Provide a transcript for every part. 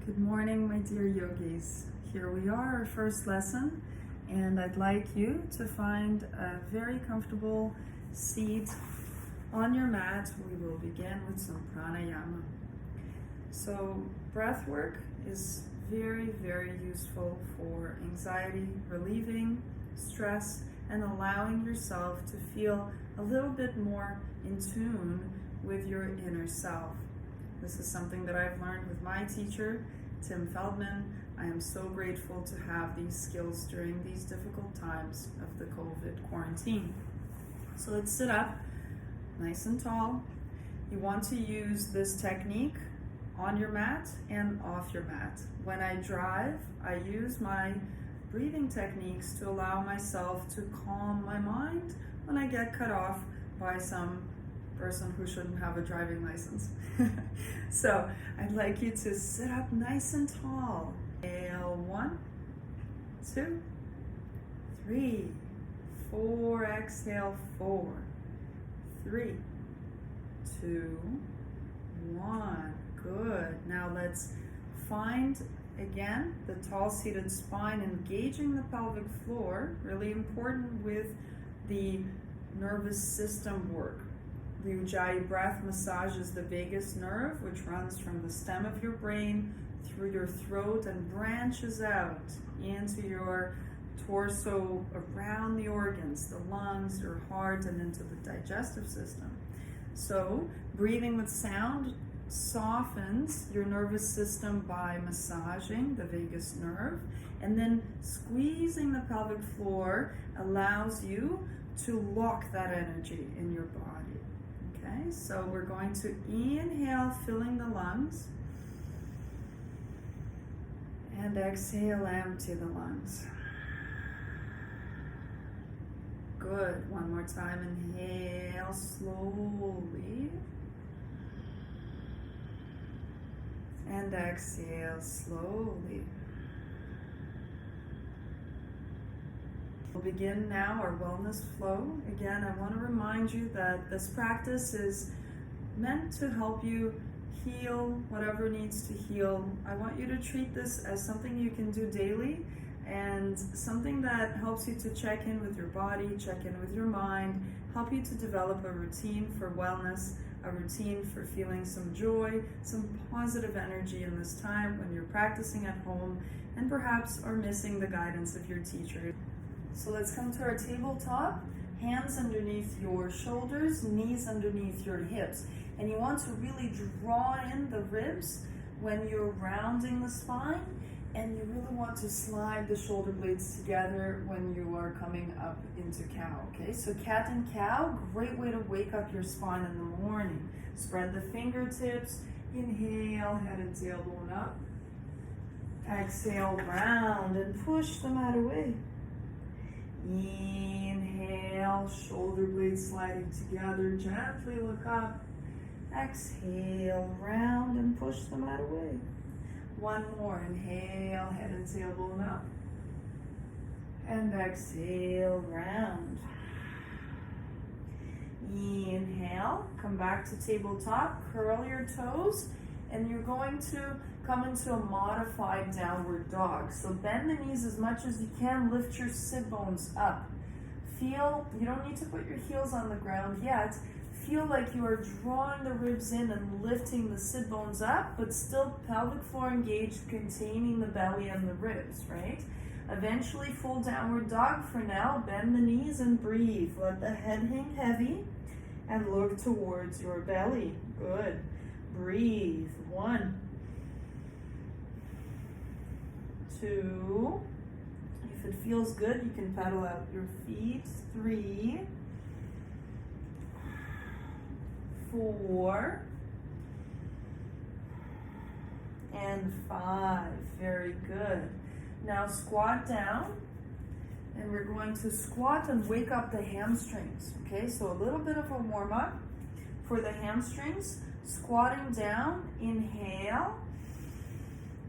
Good morning, my dear yogis. Here we are, our first lesson, and I'd like you to find a very comfortable seat on your mat. We will begin with some pranayama. So, breath work is very, very useful for anxiety, relieving stress, and allowing yourself to feel a little bit more in tune with your inner self. This is something that I've learned with my teacher, Tim Feldman. I am so grateful to have these skills during these difficult times of the COVID quarantine. So let's sit up nice and tall. You want to use this technique on your mat and off your mat. When I drive, I use my breathing techniques to allow myself to calm my mind when I get cut off by some person who shouldn't have a driving license. So I'd like you to sit up nice and tall. Inhale, 1, 2, 3, 4. Exhale, 4, 3, 2, 1. Good. Now let's find again the tall seated spine, engaging the pelvic floor. Really important with the nervous system work. The Ujjayi breath massages the vagus nerve, which runs from the stem of your brain through your throat and branches out into your torso, around the organs, the lungs, your heart, and into the digestive system. So, breathing with sound softens your nervous system by massaging the vagus nerve, and then squeezing the pelvic floor allows you to lock that energy in your body. Okay, so we're going to inhale, filling the lungs, and exhale, empty the lungs. Good. One more time. Inhale slowly, and exhale slowly. We'll begin now our wellness flow. Again, I want to remind you that this practice is meant to help you heal whatever needs to heal. I want you to treat this as something you can do daily and something that helps you to check in with your body, check in with your mind, help you to develop a routine for wellness, a routine for feeling some joy, some positive energy in this time when you're practicing at home and perhaps are missing the guidance of your teacher. So let's come to our tabletop, hands underneath your shoulders, knees underneath your hips. And you want to really draw in the ribs when you're rounding the spine, and you really want to slide the shoulder blades together when you are coming up into cow, okay? So cat and cow, great way to wake up your spine in the morning. Spread the fingertips, inhale, head and tailbone up. Exhale, round and push the mat away. Inhale, shoulder blades sliding together, gently look up. Exhale, round and push the mat away. One more, inhale, head and tailbone up. And exhale, round. Inhale, come back to tabletop, curl your toes, and you're going to come into a modified downward dog. So bend the knees as much as you can, lift your sit bones up. Feel, you don't need to put your heels on the ground yet. Feel like you are drawing the ribs in and lifting the sit bones up, but still pelvic floor engaged, containing the belly and the ribs, right? Eventually full downward dog. For now, bend the knees and breathe. Let the head hang heavy and look towards your belly. Good. Breathe. 1, 2. If it feels good, you can pedal out your feet. 3, 4, and 5. Very good. Now squat down, and we're going to squat and wake up the hamstrings. Okay, so a little bit of a warm up for the hamstrings. Squatting down, inhale,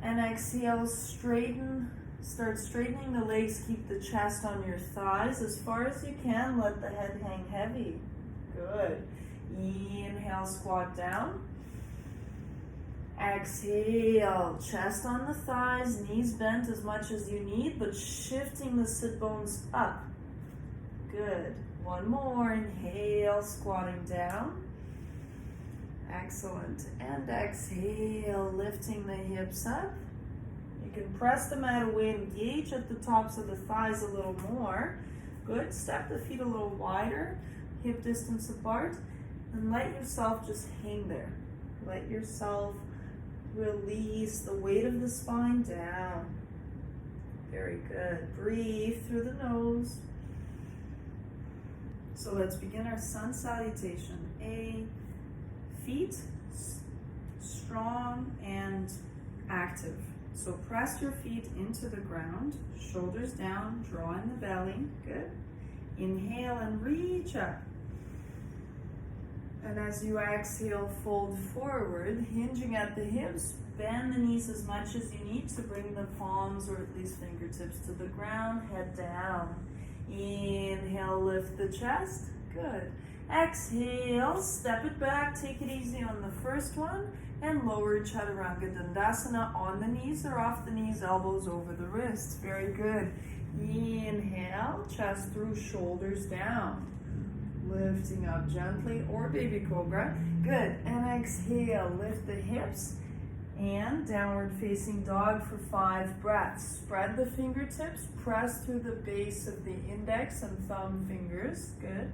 and exhale, straighten. Start straightening the legs, keep the chest on your thighs as far as you can. Let the head hang heavy. Good. Inhale, squat down. Exhale, chest on the thighs, knees bent as much as you need, but shifting the sit bones up. Good. One more. Inhale, squatting down. Excellent. And exhale, lifting the hips up. You can press the mat away, engage at the tops of the thighs a little more. Good. Step the feet a little wider, hip distance apart, and let yourself just hang there. Let yourself release the weight of the spine down. Very good. Breathe through the nose. So let's begin our sun salutation. Feet strong and active. So press your feet into the ground, shoulders down, draw in the belly. Good. Inhale and reach up. And as you exhale, fold forward, hinging at the hips, bend the knees as much as you need to bring the palms or at least fingertips to the ground, head down. Inhale, lift the chest. Good. Exhale, step it back, take it easy on the first one, and lower Chaturanga Dandasana on the knees or off the knees, elbows over the wrists. Very good. Inhale, chest through, shoulders down. Lifting up gently, or baby cobra. Good. And exhale, lift the hips and downward facing dog for 5 breaths. Spread the fingertips, press through the base of the index and thumb fingers. Good.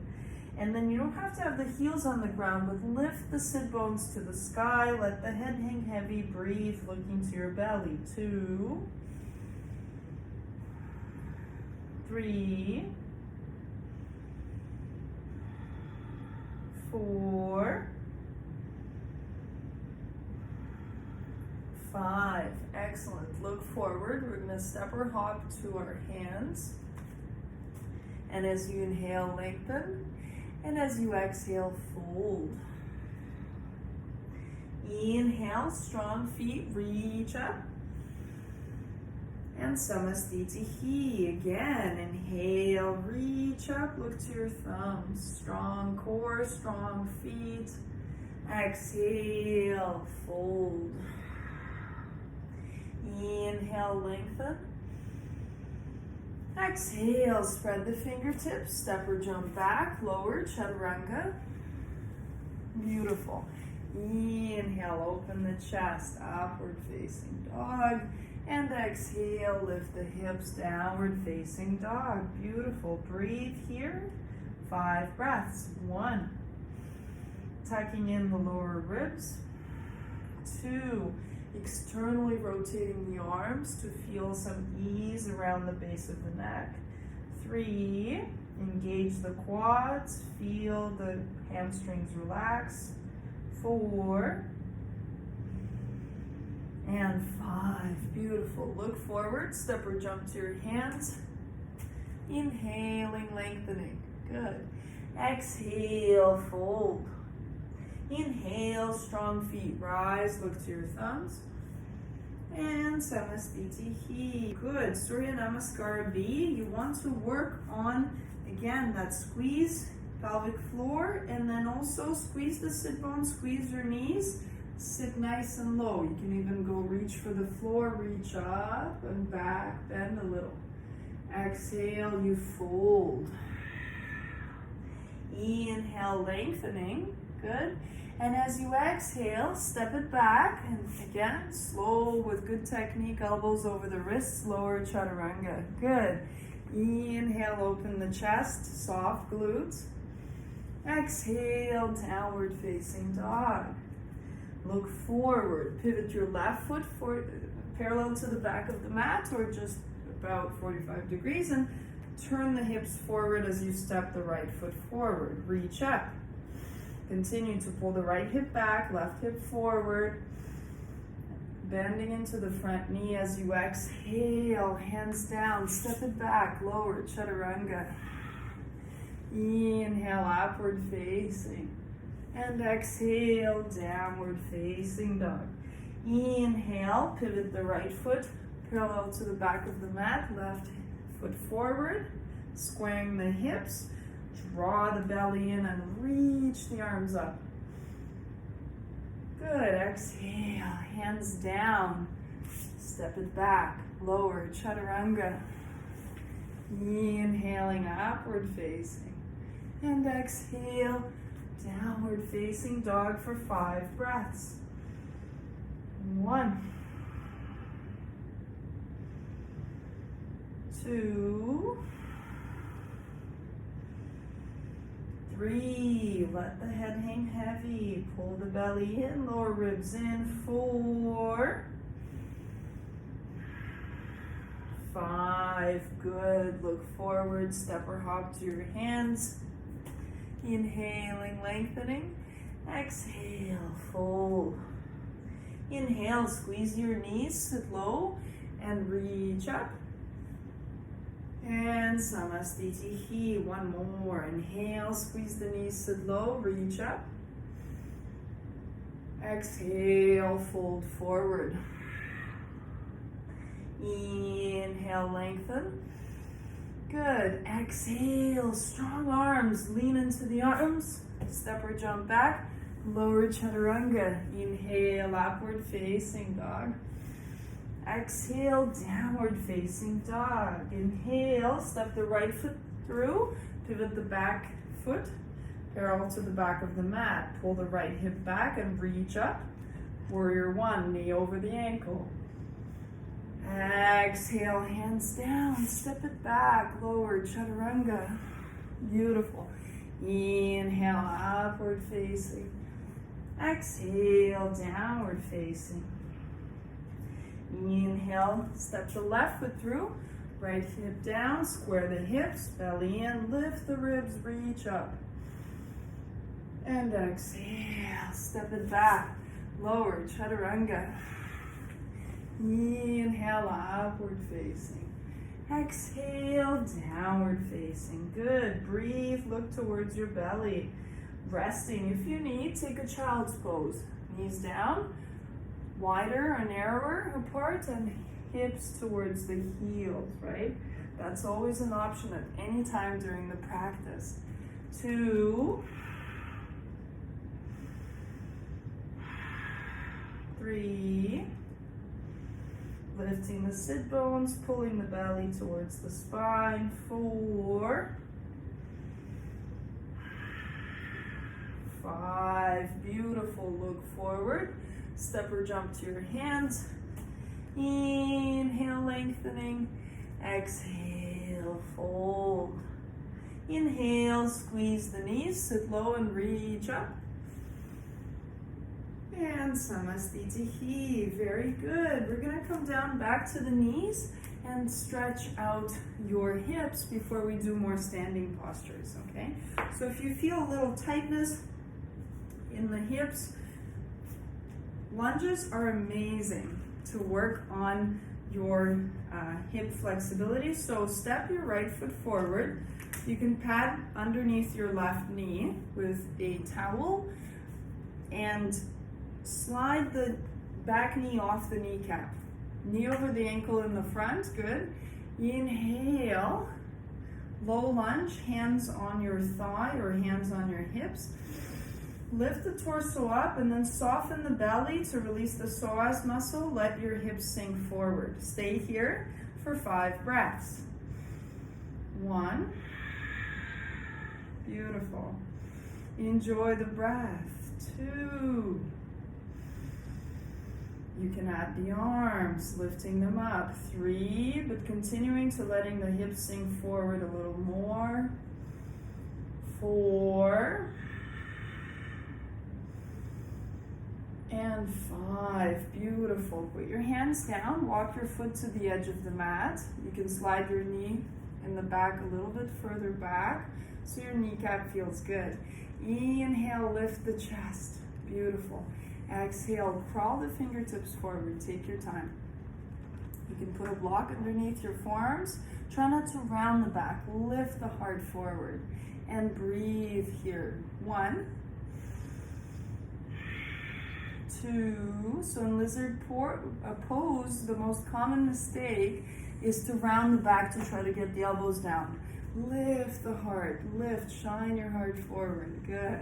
And then you don't have to have the heels on the ground, but lift the sit bones to the sky. Let the head hang heavy. Breathe, looking to your belly. 2, 3, 4, 5. Excellent. Look forward. We're going to step or hop to our hands. And as you inhale, lengthen. And as you exhale, fold. Inhale, strong feet, reach up. And Samastitihi. Again, inhale, reach up, look to your thumbs. Strong core, strong feet. Exhale, fold. Inhale, lengthen. Exhale, spread the fingertips, step or jump back, lower, Chaturanga. Beautiful. Inhale, open the chest, upward facing dog. And exhale, lift the hips, downward facing dog. Beautiful. Breathe here. 5 breaths. 1. Tucking in the lower ribs. 2. Externally rotating the arms to feel some ease around the base of the neck. 3, engage the quads, feel the hamstrings relax. 4, and 5. Beautiful. Look forward, step or jump to your hands. Inhaling, lengthening. Good. Exhale, fold. Inhale, strong feet, rise, look to your thumbs. And Samastitihi. Good. Surya Namaskar B. You want to work on, again, that squeeze pelvic floor, and then also squeeze the sit bones, squeeze your knees, sit nice and low. You can even go reach for the floor, reach up and back, bend a little. Exhale, you fold. Inhale, lengthening. Good. And as you exhale, step it back, and again, slow with good technique, elbows over the wrists, lower Chaturanga. Good. Inhale, open the chest, soft glutes. Exhale, downward facing dog. Look forward, pivot your left foot parallel to the back of the mat or just about 45 degrees, and turn the hips forward as you step the right foot forward. Reach up. Continue to pull the right hip back, left hip forward. Bending into the front knee as you exhale, hands down, step it back, lower Chaturanga. Inhale, upward facing. And exhale, downward facing dog. Inhale, pivot the right foot parallel to the back of the mat, left foot forward, squaring the hips. Draw the belly in and reach the arms up. Good, exhale, hands down. Step it back, lower, chaturanga. Inhaling, upward facing. And exhale, downward facing dog for 5 breaths. 1, 2, 3, let the head hang heavy, pull the belly in, lower ribs in, 4, 5, good, look forward, step or hop to your hands, inhaling, lengthening, exhale, fold, inhale, squeeze your knees, sit low, and reach up, and Samastitihi, one more, inhale, squeeze the knees, sit low, reach up, exhale, fold forward, inhale, lengthen, good, exhale, strong arms, lean into the arms, step or jump back, lower chaturanga, inhale, upward facing dog, exhale, downward facing dog, inhale, step the right foot through, pivot the back foot, parallel to the back of the mat, pull the right hip back and reach up, warrior 1, knee over the ankle, exhale, hands down, step it back, lower chaturanga, beautiful, inhale, upward facing, exhale, downward facing, inhale, step the left foot through, right hip down, square the hips, belly in, lift the ribs, reach up, and exhale, step it back, lower chaturanga, inhale, upward facing, exhale, downward facing, good, breathe, look towards your belly, resting, if you need, take a child's pose, knees down, wider or narrower apart, and hips towards the heels, right? That's always an option at any time during the practice. 2, 3, lifting the sit bones, pulling the belly towards the spine, 4, 5, beautiful, look forward, step or jump to your hands, inhale, lengthening, exhale, fold, inhale, squeeze the knees, sit low and reach up, and Samastitihi, very good. We're going to come down back to the knees and stretch out your hips before we do more standing postures, okay? So if you feel a little tightness in the hips, lunges are amazing to work on your hip flexibility. So step your right foot forward. You can pad underneath your left knee with a towel and slide the back knee off the kneecap. Knee over the ankle in the front, good. Inhale, low lunge, hands on your thigh or hands on your hips. Lift the torso up and then soften the belly to release the psoas muscle. Let your hips sink forward. Stay here for 5 breaths. 1. Beautiful. Enjoy the breath. 2. You can add the arms, lifting them up. 3, but continuing to letting the hips sink forward a little more. 4. And 5, beautiful. Put your hands down, walk your foot to the edge of the mat. You can slide your knee in the back a little bit further back so your kneecap feels good. Inhale, lift the chest, beautiful. Exhale, crawl the fingertips forward, take your time. You can put a block underneath your forearms. Try not to round the back, lift the heart forward and breathe here. 1, 2, so in lizard pose, the most common mistake is to round the back to try to get the elbows down. Lift the heart, lift, shine your heart forward, good.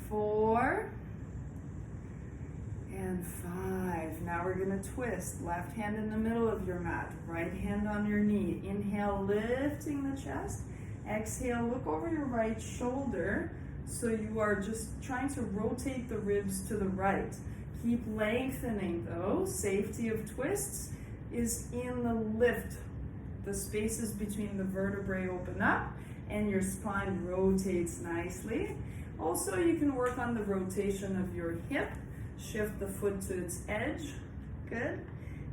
4, And 5. Now we're gonna twist. Left hand in the middle of your mat, right hand on your knee. Inhale, lifting the chest. Exhale, look over your right shoulder. So you are just trying to rotate the ribs to the right. Keep lengthening though. Safety of twists is in the lift. The spaces between the vertebrae open up and your spine rotates nicely. Also, you can work on the rotation of your hip. Shift the foot to its edge. Good.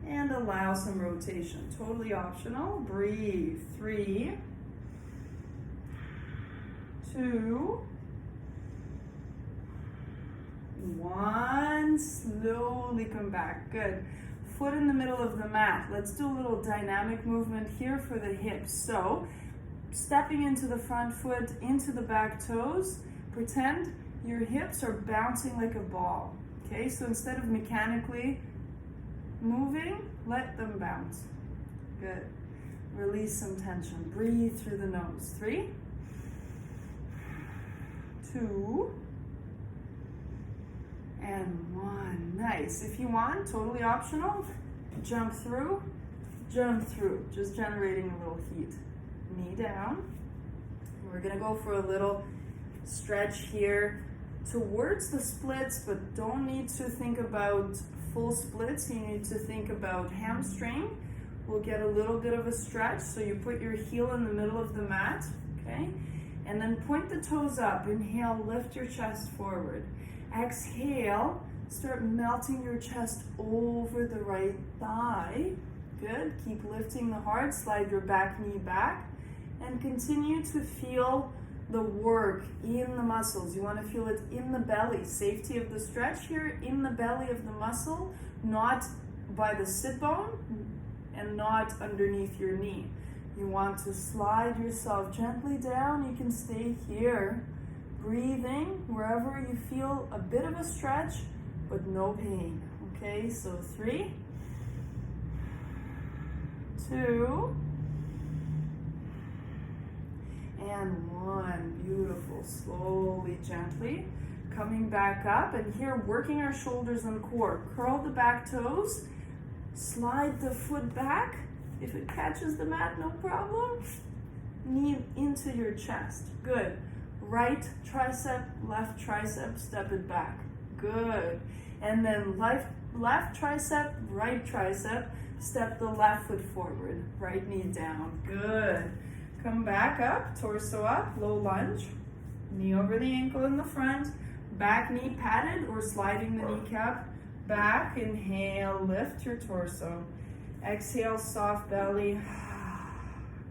And allow some rotation. Totally optional. Breathe. 3, 2, 1. Slowly come back. Good. Foot in the middle of the mat. Let's do a little dynamic movement here for the hips. So, stepping into the front foot, into the back toes. Pretend your hips are bouncing like a ball. Okay, so instead of mechanically moving, let them bounce. Good. Release some tension. Breathe through the nose. 3, 2, and 1. Nice. If you want, totally optional, jump through, just generating a little heat. Knee down. We're gonna go for a little stretch here towards the splits, but don't need to think about full splits. You need to think about hamstring. We'll get a little bit of a stretch. So you put your heel in the middle of the mat, okay? And then point the toes up. Inhale, lift your chest forward. Exhale, start melting your chest over the right thigh. Good. Keep lifting the heart. Slide your back knee back. And continue to feel the work in the muscles. You want to feel it in the belly. Safety of the stretch here in the belly of the muscle, not by the sit bone and not underneath your knee. You want to slide yourself gently down. You can stay here, breathing wherever you feel a bit of a stretch, but no pain. Okay, so 3, 2, and 1. Beautiful. Slowly, gently coming back up, and here working our shoulders and core. Curl the back toes, slide the foot back. If it catches the mat, no problem. Knee into your chest. Good. Right tricep, left tricep, step it back. Good. And then left tricep, right tricep, step the left foot forward. Right knee down. Good. Come back up, torso up, low lunge. Knee over the ankle in the front. Back knee padded or sliding the kneecap back. Inhale, lift your torso. Exhale, soft belly.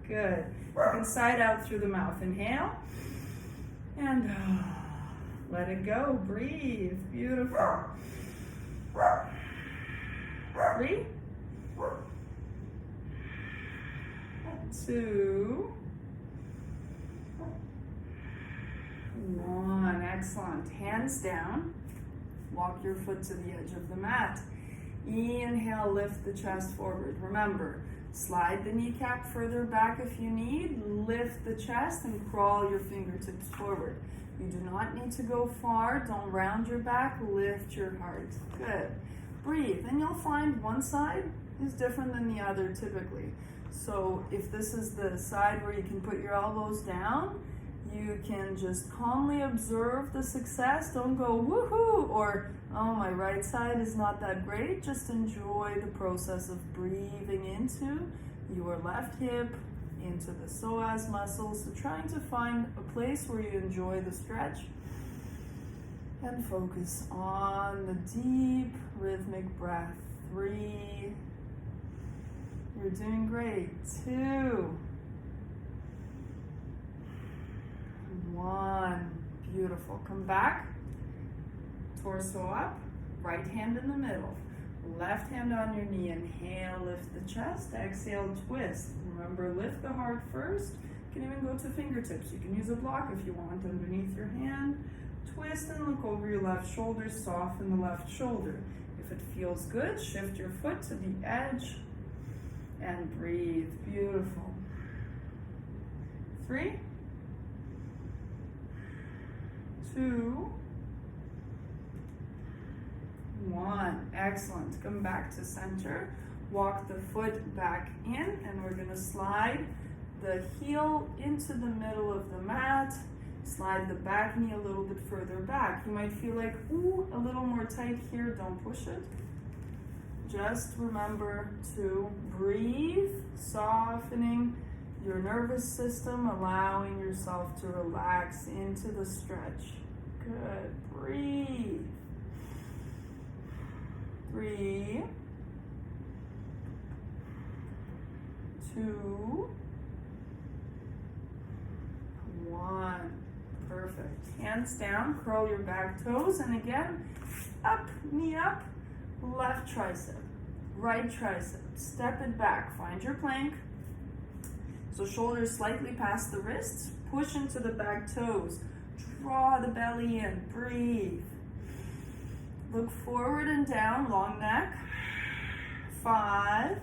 Good. You can side out through the mouth. Inhale. And let it go. Breathe. Beautiful. 3, 2, 1. Excellent. Hands down. Walk your foot to the edge of the mat. Inhale, lift the chest forward. Remember, slide the kneecap further back if you need. Lift the chest and crawl your fingertips forward. You do not need to go far. Don't round your back. Lift your heart. Good. Breathe. And you'll find one side is different than the other typically. So if this is the side where you can put your elbows down, you can just calmly observe the success. Don't go woohoo or oh, my right side is not that great. Just enjoy the process of breathing into your left hip, into the psoas muscles. So trying to find a place where you enjoy the stretch and focus on the deep rhythmic breath. 3, you're doing great. 2, 1, beautiful. Come back, torso up, right hand in the middle, left hand on your knee. Inhale, lift the chest. Exhale, twist. Remember, lift the heart first. You can even go to fingertips. You can use a block if you want underneath your hand. Twist and look over your left shoulder. Soften the left shoulder. If it feels good, shift your foot to the edge and breathe. Beautiful. 3, 2, 1. Excellent. Come back to center. Walk the foot back in, and we're going to slide the heel into the middle of the mat. Slide the back knee a little bit further back. You might feel like, ooh, a little more tight here. Don't push it. Just remember to breathe, softening your nervous system, allowing yourself to relax into the stretch. Good. Breathe. 3, 2, 1. Perfect. Hands down, curl your back toes, and again, up, knee up, left tricep, right tricep, step it back, find your plank. So shoulders slightly past the wrists, push into the back toes, draw the belly in, breathe. Look forward and down, long neck. 5,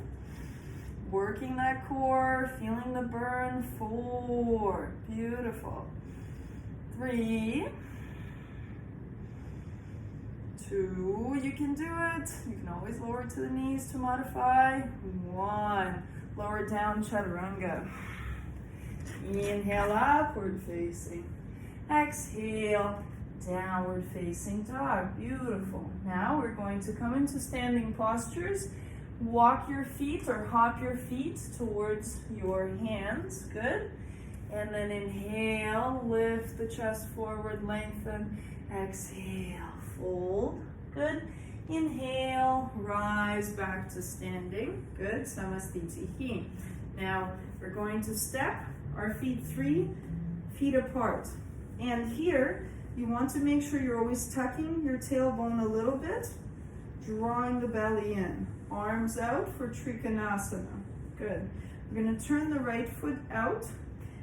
working that core, feeling the burn. 4, beautiful. 3, 2, you can do it. You can always lower to the knees to modify. 1, lower down, chaturanga. Inhale, upward facing. Exhale, downward facing dog. Beautiful. Now we're going to come into standing postures. Walk your feet or hop your feet towards your hands. Good. And then inhale, lift the chest forward, lengthen. Exhale, fold. Good. Inhale, rise back to standing. Good. Samastitihi. Now we're going to step our feet 3 feet apart. And here, you want to make sure you're always tucking your tailbone a little bit, drawing the belly in. Arms out for Trikonasana. Good. We're going to turn the right foot out.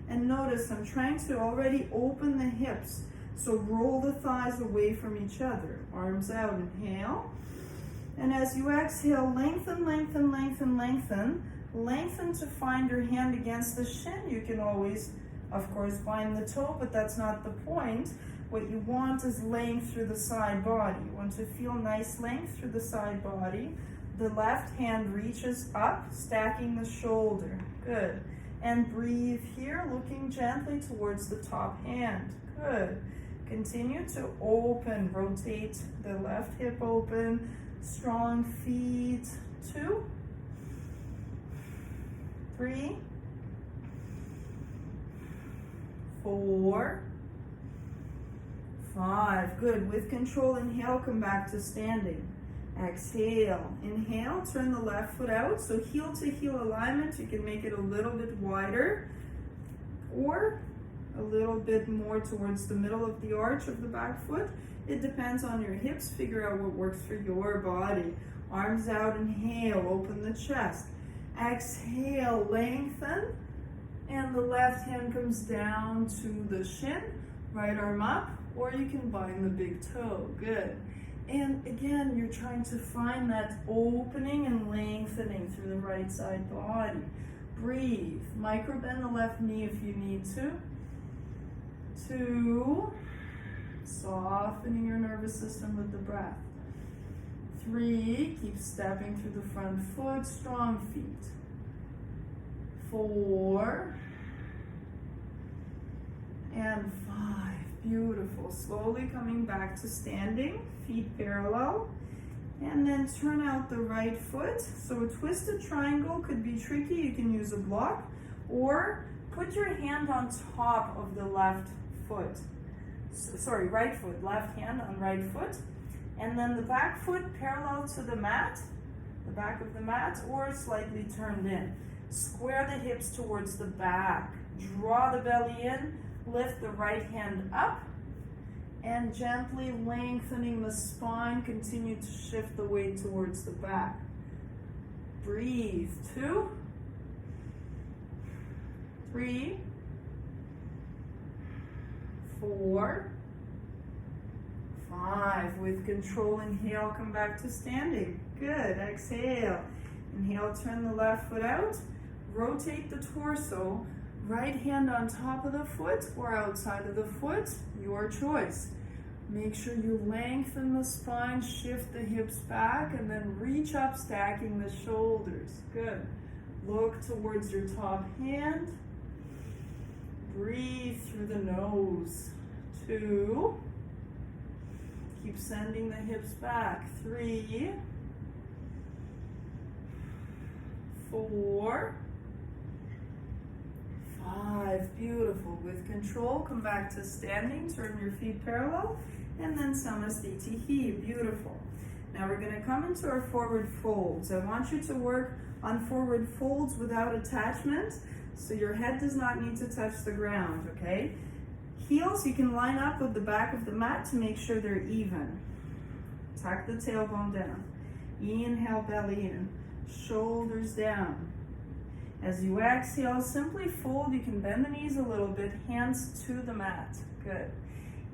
And notice I'm trying to already open the hips. So roll the thighs away from each other. Arms out, inhale. And as you exhale, lengthen, lengthen, lengthen, lengthen. Lengthen to find your hand against the shin. You can always, of course, bind the toe, but that's not the point. What you want is length through the side body. You want to feel nice length through the side body. The left hand reaches up, stacking the shoulder. Good. And breathe here, looking gently towards the top hand. Good. Continue to open, rotate the left hip open, strong feet. 2, 3, 4, 5. Good. With control, inhale, come back to standing. Exhale. Inhale, turn the left foot out. So heel to heel alignment. You can make it a little bit wider or a little bit more towards the middle of the arch of the back foot. It depends on your hips. Figure out what works for your body. Arms out, inhale, open the chest. Exhale, lengthen. And the left hand comes down to the shin. Right arm up, or you can bind the big toe. Good. And again, you're trying to find that opening and lengthening through the right side body. Breathe. Micro bend the left knee if you need to. 2. Softening your nervous system with the breath. 3. Keep stepping through the front foot. Strong feet. 4. And 5. Beautiful. Slowly coming back to standing, feet parallel. And then turn out the right foot. So a twisted triangle could be tricky. You can use a block. Or put your hand on top of the left foot. Sorry, right foot. Left hand on right foot. And then the back foot parallel to the mat. The back of the mat, or slightly turned in. Square the hips towards the back. Draw the belly in. Lift the right hand up and gently lengthening the spine. Continue to shift the weight towards the back. Breathe. 2, 3, 4, 5. With control, inhale, come back to standing. Good. Exhale. Inhale, turn the left foot out. Rotate the torso. Right hand on top of the foot or outside of the foot, your choice. Make sure you lengthen the spine, shift the hips back, and then reach up, stacking the shoulders. Good. Look towards your top hand. Breathe through the nose. 2. Keep sending the hips back. 3. 4. 5. Beautiful. With control, come back to standing. Turn your feet parallel. And then Samasthiti. Beautiful. Now we're going to come into our forward folds. I want you to work on forward folds without attachment, so your head does not need to touch the ground, okay? Heels, you can line up with the back of the mat to make sure they're even. Tuck the tailbone down. Inhale, belly in. Shoulders down. As you exhale, simply fold. You can bend the knees a little bit, hands to the mat. Good.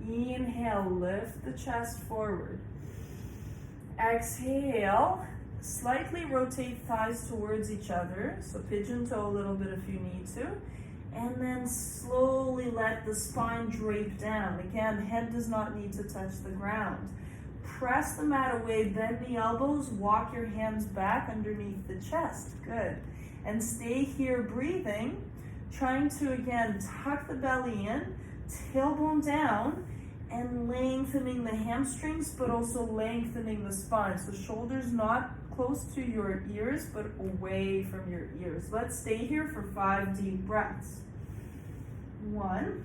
Inhale, lift the chest forward. Exhale, slightly rotate thighs towards each other. So pigeon toe a little bit if you need to. And then slowly let the spine drape down. Again, head does not need to touch the ground. Press the mat away, bend the elbows, walk your hands back underneath the chest. Good. And stay here breathing, trying to again tuck the belly in, tailbone down, and lengthening the hamstrings, but also lengthening the spine. So shoulders not close to your ears, but away from your ears. Let's stay here for 5 deep breaths. 1.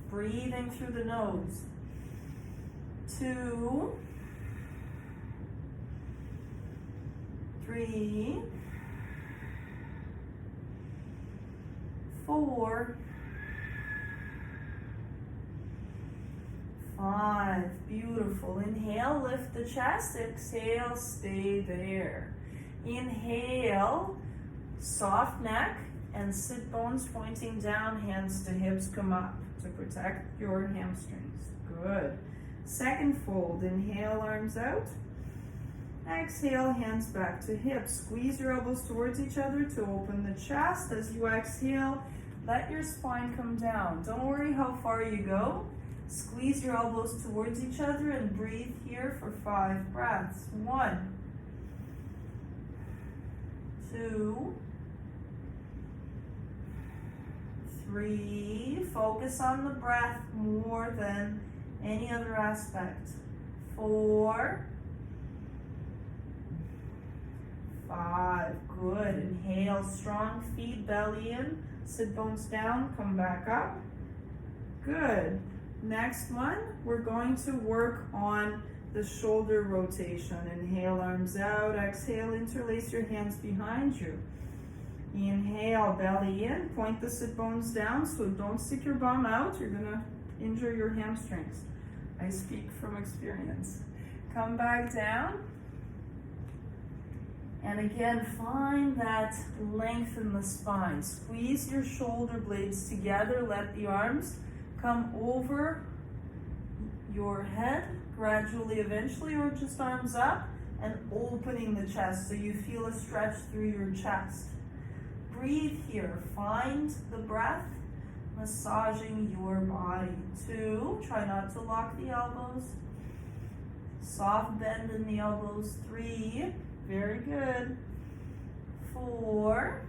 Breathing through the nose. 2. 3. 4. 5. Beautiful. Inhale, lift the chest. Exhale, stay there. Inhale, soft neck and sit bones pointing down, hands to hips come up to protect your hamstrings. Good. Second fold. Inhale, arms out. Exhale, hands back to hips. Squeeze your elbows towards each other to open the chest. As you exhale, let your spine come down. Don't worry how far you go. Squeeze your elbows towards each other and breathe here for 5 breaths. 1, 2, 3. Focus on the breath more than any other aspect. 4, 5. Good. Inhale, strong feet, belly in. Sit bones down, come back up. Good. Next one, we're going to work on the shoulder rotation. Inhale, arms out. Exhale, interlace your hands behind you. Inhale, belly in. Point the sit bones down, so don't stick your bum out. You're going to injure your hamstrings. I speak from experience. Come back down. And again, find that length in the spine. Squeeze your shoulder blades together. Let the arms come over your head gradually, eventually, or just arms up and opening the chest so you feel a stretch through your chest. Breathe here. Find the breath massaging your body. 2, try not to lock the elbows. Soft bend in the elbows. 3, very good. 4,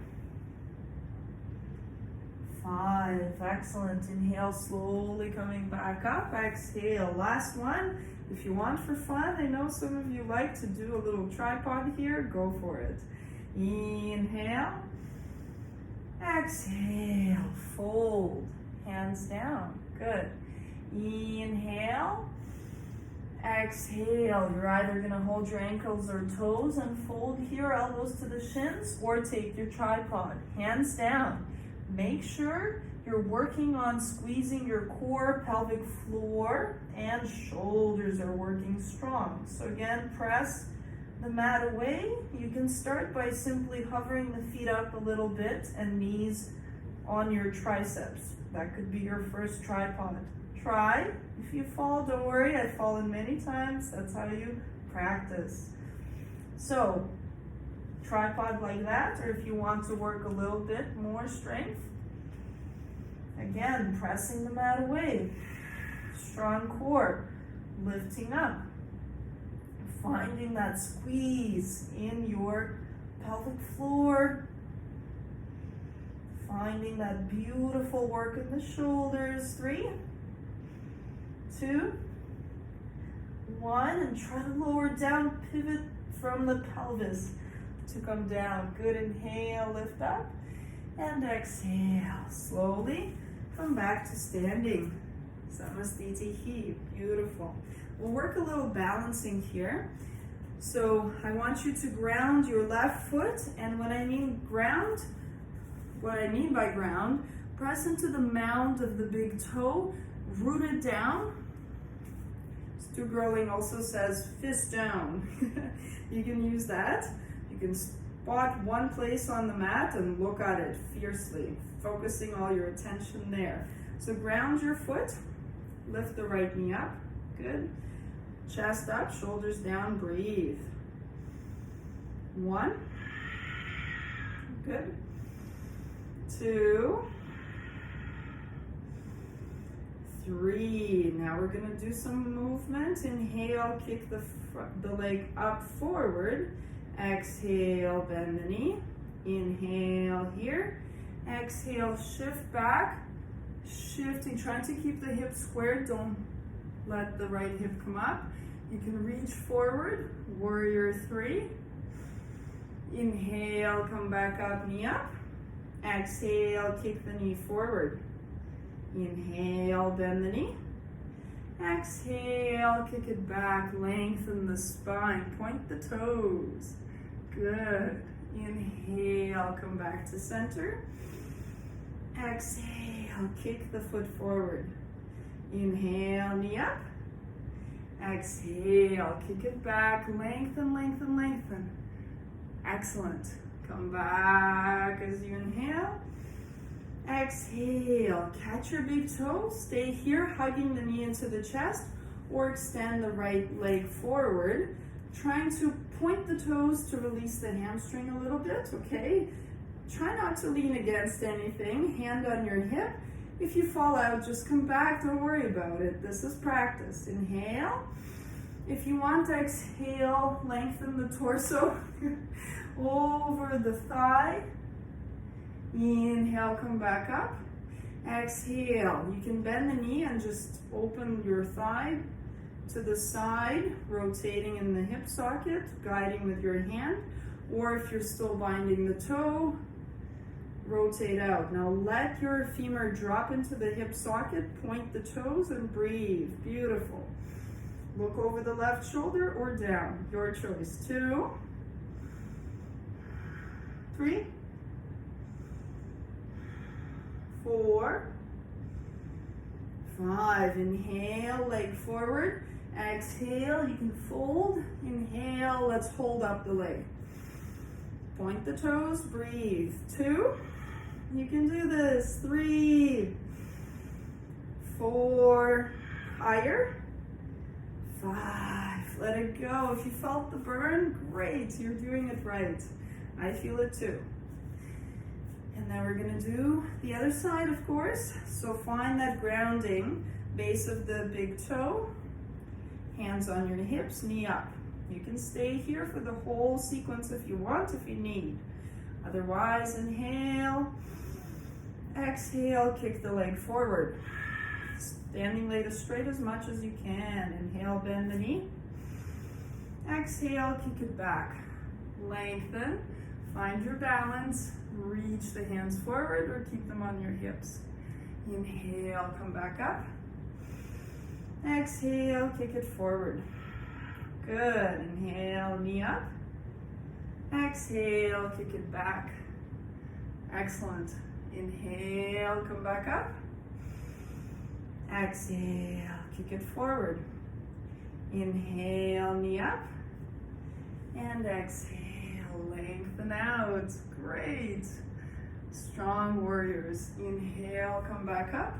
5, excellent. Inhale, slowly coming back up. Exhale, last one. If you want for fun, I know some of you like to do a little tripod here, go for it. Inhale, exhale, fold, hands down, good. Inhale, exhale. You're either gonna hold your ankles or toes and fold here, elbows to the shins, or take your tripod, hands down. Make sure you're working on squeezing your core, pelvic floor, and shoulders are working strong. So again, press the mat away. You can start by simply hovering the feet up a little bit and knees on your triceps. That could be your first tripod. Try. If you fall, don't worry. I've fallen many times. That's how you practice. So, tripod like that, or if you want to work a little bit more strength, again, pressing the mat away. Strong core, lifting up. Finding that squeeze in your pelvic floor. Finding that beautiful work in the shoulders. 3, 2, 1, and try to lower down, pivot from the pelvis to come down. Good, inhale, lift up, and exhale. Slowly come back to standing. Samastiti, beautiful. We'll work a little balancing here. So I want you to ground your left foot, and when I mean ground, what I mean by ground, press into the mound of the big toe, root it down. Stu Growing also says fist down. You can use that. You can spot one place on the mat and look at it fiercely, focusing all your attention there. So ground your foot, lift the right knee up, good. Chest up, shoulders down, breathe. 1, good. 2, 3. Now we're going to do some movement. Inhale, kick the leg up forward. Exhale, bend the knee. Inhale here. Exhale, shift back. Shifting, trying to keep the hips squared. Don't let the right hip come up. You can reach forward. Warrior 3. Inhale, come back up, knee up. Exhale, kick the knee forward. Inhale, bend the knee. Exhale, kick it back, lengthen the spine, point the toes. Good. Inhale, come back to center. Exhale, kick the foot forward. Inhale, knee up. Exhale, kick it back, lengthen, lengthen, lengthen. Excellent. Come back as you inhale. Exhale, catch your big toe. Stay here, hugging the knee into the chest, or extend the right leg forward. Trying to point the toes to release the hamstring a little bit, okay? Try not to lean against anything. Hand on your hip. If you fall out, just come back. Don't worry about it. This is practice. Inhale. If you want to exhale, lengthen the torso over the thigh. Inhale, come back up. Exhale. You can bend the knee and just open your thigh to the side, rotating in the hip socket, guiding with your hand. Or if you're still binding the toe, rotate out. Now let your femur drop into the hip socket, point the toes, and breathe. Beautiful. Look over the left shoulder or down, your choice. 2, 3, 4, 5. Inhale, leg forward. Exhale, you can fold. Inhale, let's hold up the leg. Point the toes, breathe. 2, you can do this. 3, 4, higher. 5, let it go. If you felt the burn, great, you're doing it right. I feel it too. And now we're gonna do the other side, of course. So find that grounding, base of the big toe, hands on your hips, knee up. You can stay here for the whole sequence if you want, if you need. Otherwise, inhale, exhale, kick the leg forward. Standing leg as straight as much as you can. Inhale, bend the knee. Exhale, kick it back. Lengthen, find your balance, reach the hands forward or keep them on your hips. Inhale, come back up. Exhale, kick it forward. Good. Inhale, knee up. Exhale, kick it back. Excellent. Inhale, come back up. Exhale, kick it forward. Inhale, knee up. And exhale, lengthen out. Great. Strong warriors. Inhale, come back up.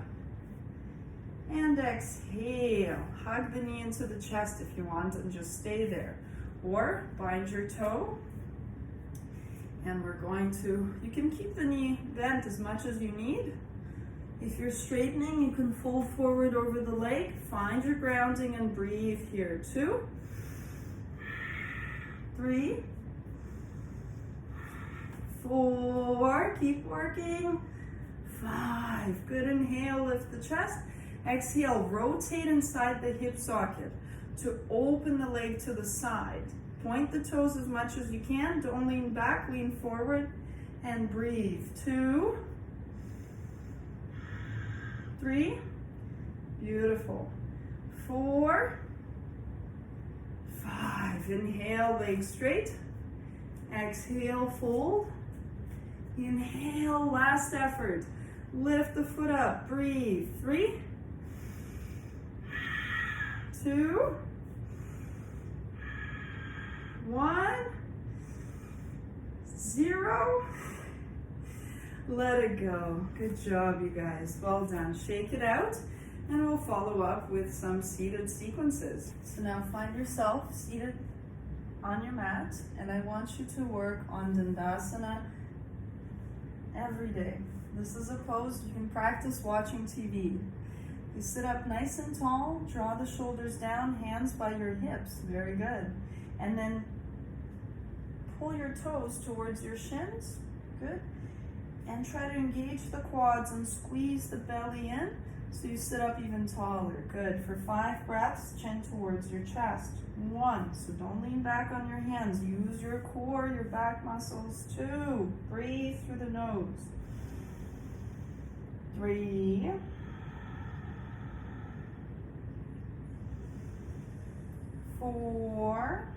And exhale. Hug the knee into the chest if you want and just stay there. Or bind your toe. And we're going to, you can keep the knee bent as much as you need. If you're straightening, you can fold forward over the leg. Find your grounding and breathe here. 2, 3, 4, keep working. 5, good, inhale, lift the chest. Exhale, rotate inside the hip socket to open the leg to the side. Point the toes as much as you can. Don't lean back, lean forward and breathe. 2, 3, beautiful. 4, 5, inhale, legs straight. Exhale, fold. Inhale, last effort. Lift the foot up, breathe. 3, 2, 1, 0. Let it go. Good job, you guys. Well done. Shake it out, and we'll follow up with some seated sequences. So now find yourself seated on your mat, and I want you to work on Dandasana every day. This is a pose you can practice watching TV. You sit up nice and tall, draw the shoulders down, hands by your hips. Very good. And then pull your toes towards your shins. Good. And try to engage the quads and squeeze the belly in so you sit up even taller. Good. For 5 breaths, chin towards your chest. 1. So don't lean back on your hands. Use your core, your back muscles. 2. Breathe through the nose. 3. 4.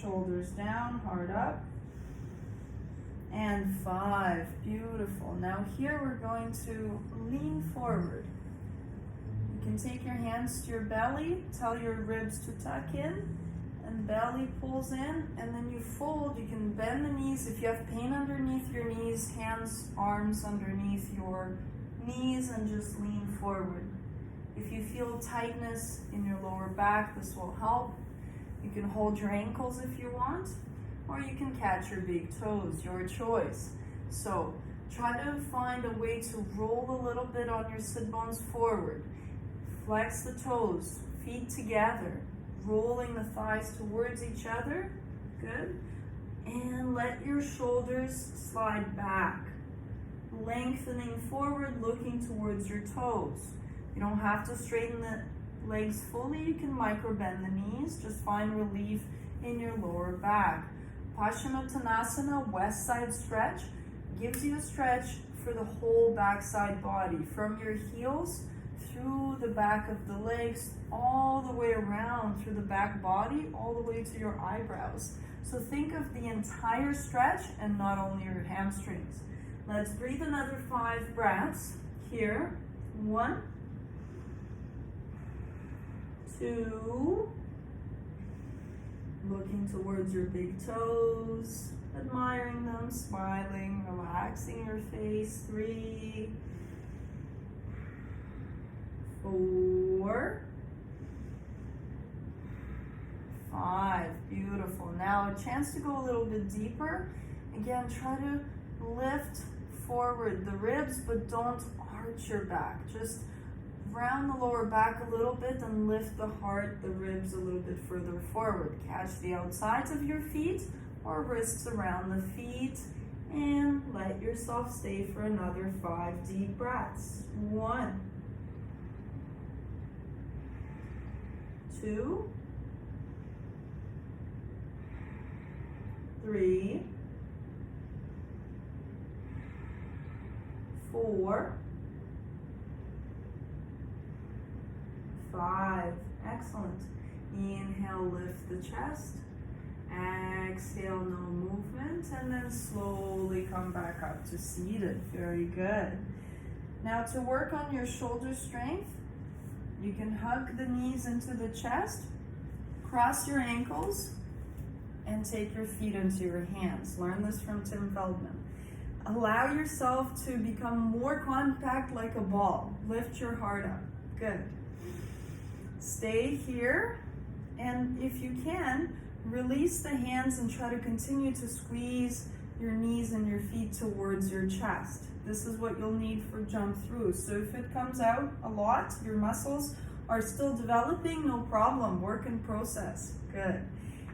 Shoulders down, heart up. And 5. Beautiful. Now here we're going to lean forward. You can take your hands to your belly, tell your ribs to tuck in, and belly pulls in, and then you fold. You can bend the knees. If you have pain underneath your knees, hands, arms underneath your knees, and just lean forward. If you feel tightness in your lower back, this will help. You can hold your ankles if you want, or you can catch your big toes, your choice. So try to find a way to roll a little bit on your sit bones forward. Flex the toes, feet together, rolling the thighs towards each other. Good. And let your shoulders slide back, lengthening forward, looking towards your toes. You don't have to straighten the legs fully. You can micro bend the knees. Just find relief in your lower back. Paschimottanasana, west side stretch, gives you a stretch for the whole backside body, from your heels through the back of the legs, all the way around through the back body, all the way to your eyebrows. So think of the entire stretch and not only your hamstrings. Let's breathe another 5 breaths here. 1, 2, looking towards your big toes, admiring them, smiling, relaxing your face. 3, 4, 5. Beautiful. Now a chance to go a little bit deeper. Again, try to lift forward the ribs, but don't arch your back. Just round the lower back a little bit and lift the heart, the ribs a little bit further forward. Catch the outsides of your feet or wrists around the feet, and let yourself stay for another 5 deep breaths. 1, 2, 3, 4, 5. Excellent. Inhale, lift the chest. Exhale, no movement, and then slowly come back up to seated. Very good. Now to work on your shoulder strength, you can hug the knees into the chest, cross your ankles, and take your feet into your hands. Learn this from Tim Feldman. Allow yourself to become more compact like a ball. Lift your heart up. Good. Stay here, and if you can, release the hands and try to continue to squeeze your knees and your feet towards your chest. This is what you'll need for jump through. So if it comes out a lot, your muscles are still developing, no problem, work in process. Good.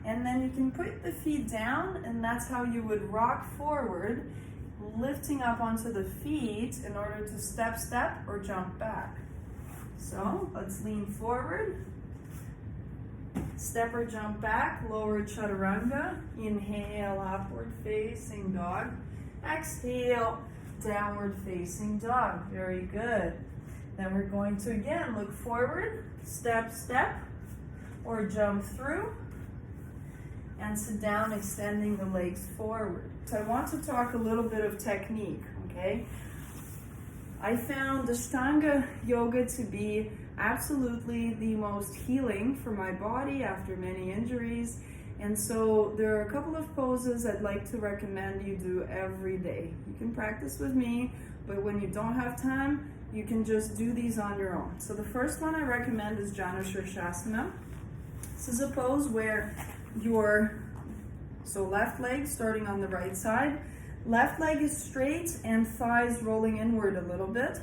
And then you can put the feet down, and that's how you would rock forward, lifting up onto the feet in order to step, step, or jump back. So let's lean forward, step or jump back, lower chaturanga, inhale, upward facing dog, exhale, downward facing dog. Very good. Then we're going to again look forward, step, step, or jump through, and sit down, extending the legs forward. So I want to talk a little bit of technique, okay? I found Ashtanga yoga to be absolutely the most healing for my body after many injuries. And so there are a couple of poses I'd like to recommend you do every day. You can practice with me, but when you don't have time, you can just do these on your own. So the first one I recommend is Janu Shirshasana. This is a pose where so left leg starting on the right side, left leg is straight and thighs rolling inward a little bit.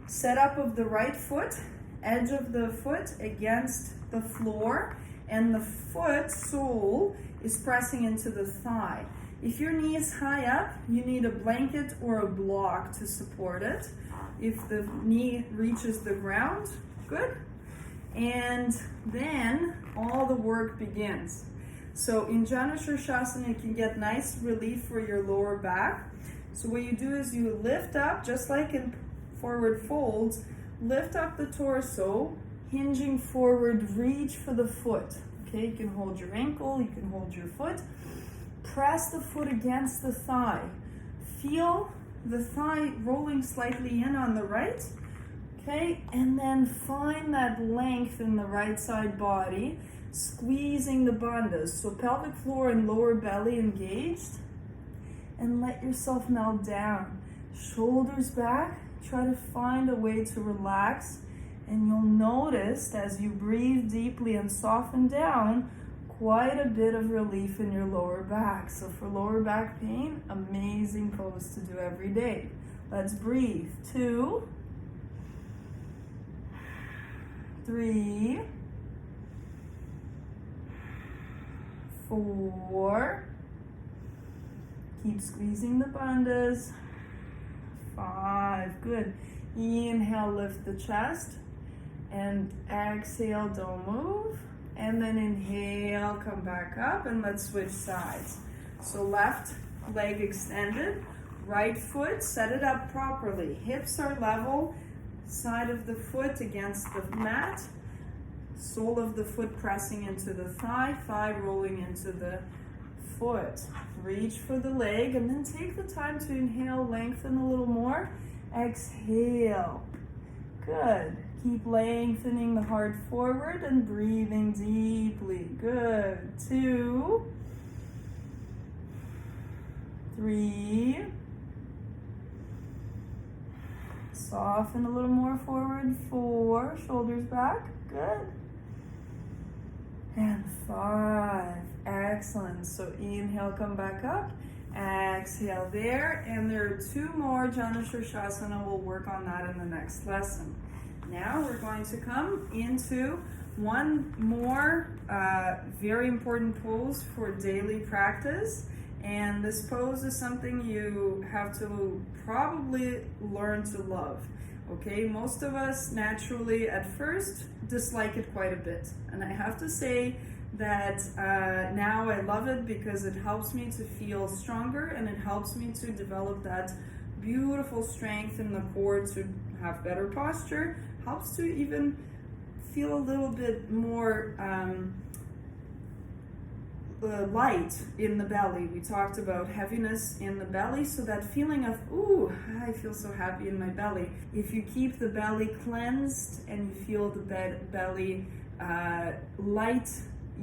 Setup of the right foot, edge of the foot against the floor, and the foot sole is pressing into the thigh. If your knee is high up, you need a blanket or a block to support it. If the knee reaches the ground, good. And then all the work begins. So in Janu Shirshasana, you can get nice relief for your lower back. So what you do is you lift up, just like in forward folds, lift up the torso, hinging forward, reach for the foot. Okay, you can hold your ankle, you can hold your foot. Press the foot against the thigh. Feel the thigh rolling slightly in on the right. Okay, and then find that length in the right side body, squeezing the bandhas. So pelvic floor and lower belly engaged. And let yourself melt down. Shoulders back. Try to find a way to relax. And you'll notice as you breathe deeply and soften down, quite a bit of relief in your lower back. So for lower back pain, amazing pose to do every day. Let's breathe. 2, 3, 4. Keep squeezing the bandhas. 5. Good. Inhale, lift the chest. And exhale, don't move. And then inhale, come back up, and let's switch sides. So left leg extended, right foot, set it up properly. Hips are level, side of the foot against the mat, sole of the foot pressing into the thigh, thigh rolling into the foot. Reach for the leg, and then take the time to inhale, lengthen a little more. Exhale. Good. Keep lengthening the heart forward and breathing deeply. Good. 2, 3. Soften a little more forward. 4. Shoulders back. Good. And 5. Excellent. So inhale, come back up. Exhale there. And there are 2 more Janu Shirshasana. We'll work on that in the next lesson. Now we're going to come into one more very important pose for daily practice. And this pose is something you have to probably learn to love. Okay, most of us naturally at first dislike it quite a bit. And I have to say that now I love it because it helps me to feel stronger, and it helps me to develop that beautiful strength in the core to have better posture, helps to even feel a little bit more light in the belly. We talked about heaviness in the belly, so that feeling of, ooh, I feel so happy in my belly. If you keep the belly cleansed and you feel the belly light,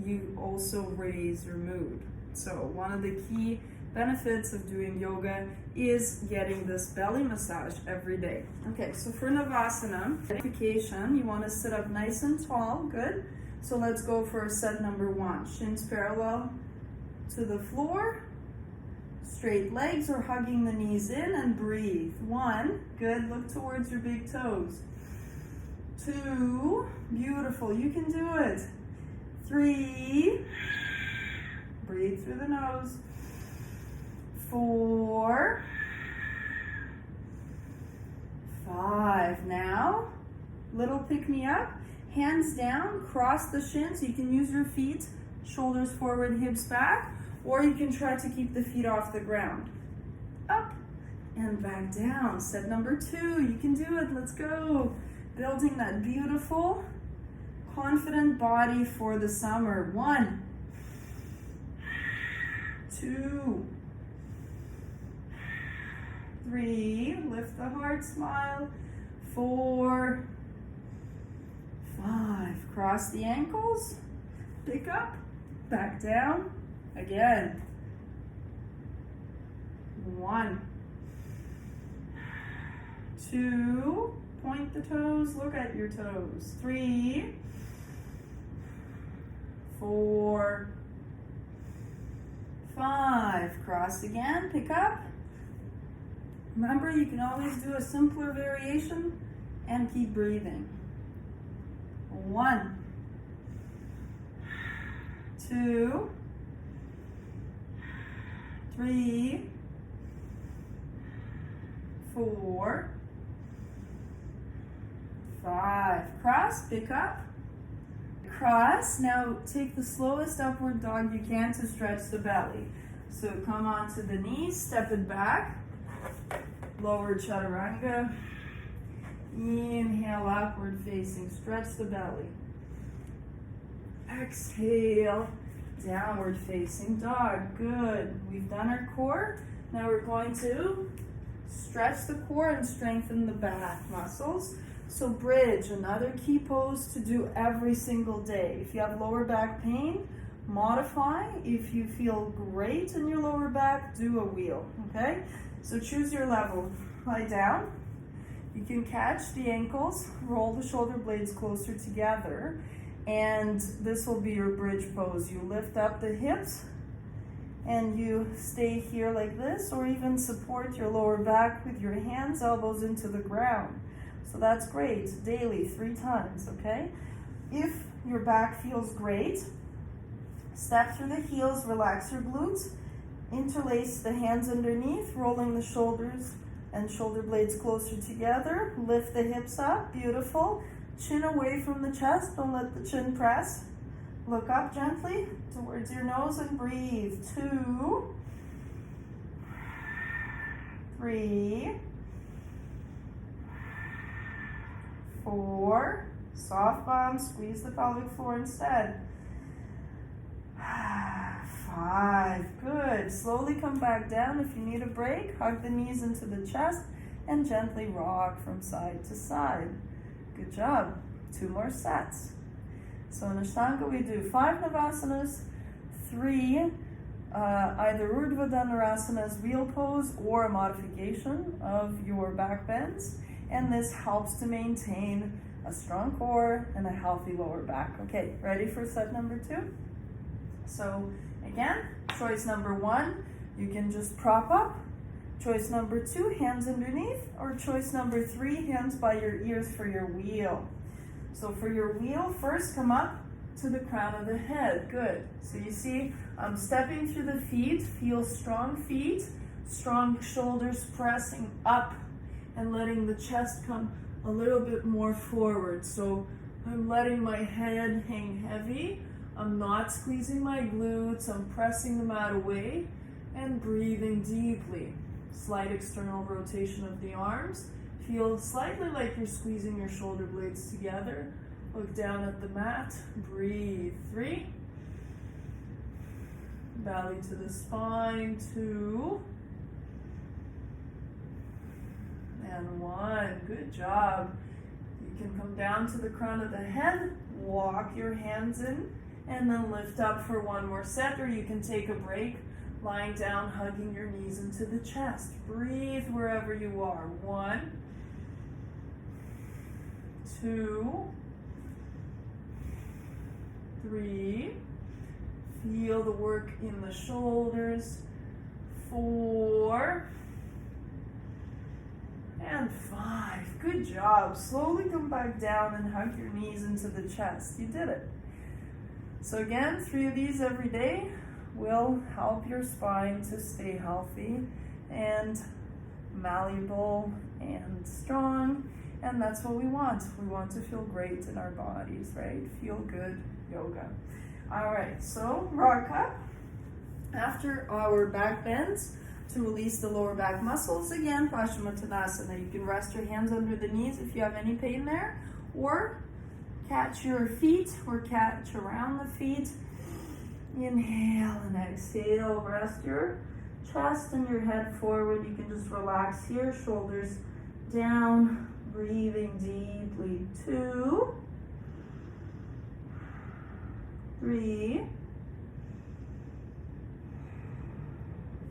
you also raise your mood. So one of the key benefits of doing yoga is getting this belly massage every day. Okay, so for Navasana, you want to sit up nice and tall. Good. So let's go for set number 1. Shins parallel to the floor, Straight legs or hugging the knees in and breathe. 1, good, look towards your big toes. 2, beautiful, you can do it. 3, breathe through the nose. 4, 5, now, little pick me up, hands down, cross the shins, you can use your feet, shoulders forward, hips back, or you can try to keep the feet off the ground. Up and back down. Set number 2, you can do it, let's go. Building that beautiful, confident body for the summer. 1, 2, 3, lift the heart, smile. 4, 5, cross the ankles, pick up, back down, again. 1, 2, point the toes, look at your toes. 3, 4, 5, cross again, pick up. Remember, you can always do a simpler variation and keep breathing. 1, 2, 3, 4, 5. Cross, pick up. Cross. Now take the slowest upward dog you can to stretch the belly. So come onto the knees, step it back. Lower chaturanga. Inhale, upward facing, stretch the belly. Exhale, downward facing dog. Good. We've done our core. Now we're going to stretch the core and strengthen the back muscles. So bridge, another key pose to do every single day. If you have lower back pain, modify. If you feel great in your lower back, do a wheel, okay? So choose your level. Lie down. You can catch the ankles, roll the shoulder blades closer together, and this will be your bridge pose. You lift up the hips and you stay here like this, or even support your lower back with your hands, elbows into the ground. So that's great, daily, 3 times, okay? If your back feels great, step through the heels, relax your glutes, interlace the hands underneath, rolling the shoulders and shoulder blades closer together, lift the hips up, beautiful. Chin away from the chest, don't let the chin press. Look up gently towards your nose and breathe. 2, 3, 4, soft bum, squeeze the pelvic floor instead. 5, good. Slowly come back down. If you need a break, hug the knees into the chest and gently rock from side to side. Good job. 2 more sets. So in Ashtanga we do 5 Navasanas, 3 either Urdhva Dhanurasana's wheel pose or a modification of your back bends, and this helps to maintain a strong core and a healthy lower back. Okay, ready for set number 2? So again, choice number 1, you can just prop up. Choice number 2, hands underneath, or choice number 3, hands by your ears for your wheel. So for your wheel, first come up to the crown of the head. Good. So you see, I'm stepping through the feet, feel strong feet, strong shoulders pressing up and letting the chest come a little bit more forward. So I'm letting my head hang heavy. I'm not squeezing my glutes, I'm pressing the mat away and breathing deeply. Slight external rotation of the arms. Feel slightly like you're squeezing your shoulder blades together. Look down at the mat, breathe. 3. Belly to the spine, 2. And 1, good job. You can come down to the crown of the head, walk your hands in, and then lift up for 1 more set, or you can take a break, lying down, hugging your knees into the chest. Breathe wherever you are. 1, 2, 3. Feel the work in the shoulders. 4, and 5. Good job. Slowly come back down and hug your knees into the chest. You did it. So again, 3 of these every day will help your spine to stay healthy and malleable and strong. And that's what we want. We want to feel great in our bodies, right? Feel good yoga. All right, so rock up. After our back bends, to release the lower back muscles, again, Paschimottanasana. You can rest your hands under the knees if you have any pain there, or catch your feet, or catch around the feet. Inhale and exhale. Rest your chest and your head forward. You can just relax here, shoulders down, breathing deeply. 2, 3,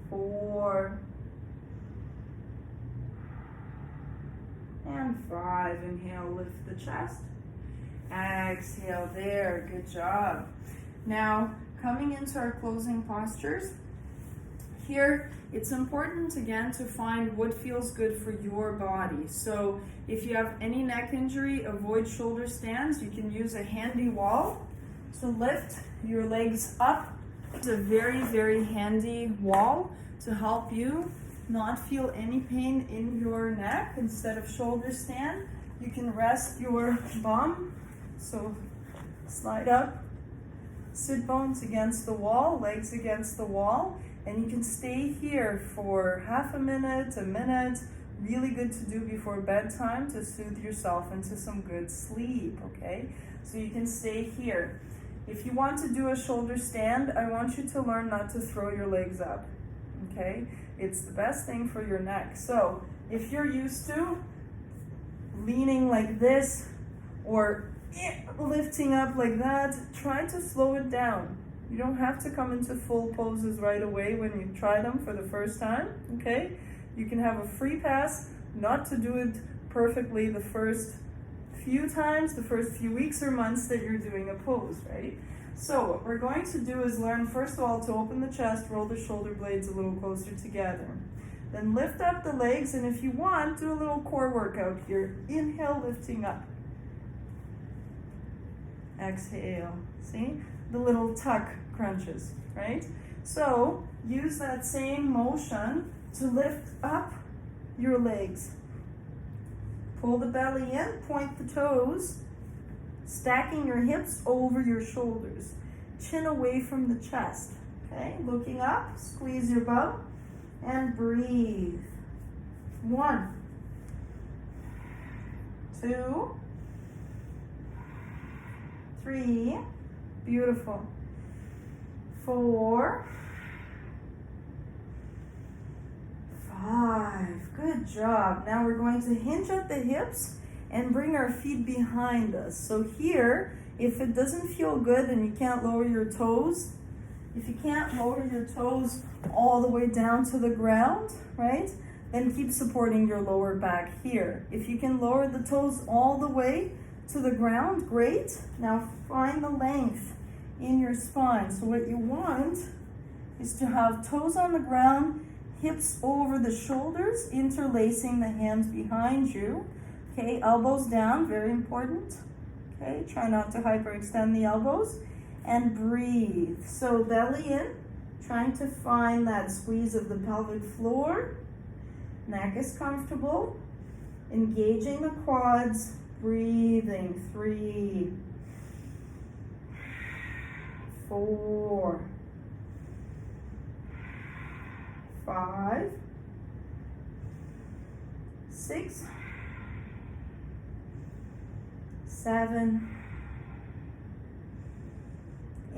4, and 5. Inhale, lift the chest. Exhale, there, good job. Now, coming into our closing postures, here it's important again to find what feels good for your body. So if you have any neck injury, avoid shoulder stands. You can use a handy wall to lift your legs up. It's a very, very handy wall to help you not feel any pain in your neck. Instead of shoulder stand, you can rest your bum. So slide up, sit bones against the wall, legs against the wall, and you can stay here for half a minute, a minute. Really good to do before bedtime to soothe yourself into some good sleep, okay? So you can stay here. If you want to do a shoulder stand, I want you to learn not to throw your legs up, okay? It's the best thing for your neck. So if you're used to leaning like this or lifting up like that, try to slow it down. You don't have to come into full poses right away when you try them for the first time, okay? You can have a free pass not to do it perfectly the first few times, the first few weeks or months that you're doing a pose, right? So what we're going to do is learn, first of all, to open the chest, roll the shoulder blades a little closer together. Then lift up the legs, and if you want, do a little core workout here. Inhale, lifting up. Exhale. See? The little tuck crunches, right? So use that same motion to lift up your legs. Pull the belly in, point the toes, stacking your hips over your shoulders. Chin away from the chest, okay? Looking up, squeeze your bum, and breathe. 1, 2, 3, beautiful. 4, 5, good job. Now we're going to hinge at the hips and bring our feet behind us. So here, if it doesn't feel good and you can't lower your toes, if you can't lower your toes all the way down to the ground, right, then keep supporting your lower back here. If you can lower the toes all the way to the ground, great. Now find the length in your spine. So what you want is to have toes on the ground, hips over the shoulders, interlacing the hands behind you. Okay, elbows down, very important. Okay, try not to hyperextend the elbows. And breathe. So belly in, trying to find that squeeze of the pelvic floor. Neck is comfortable. Engaging the quads, breathing. 3, 4, 5, 6, 7,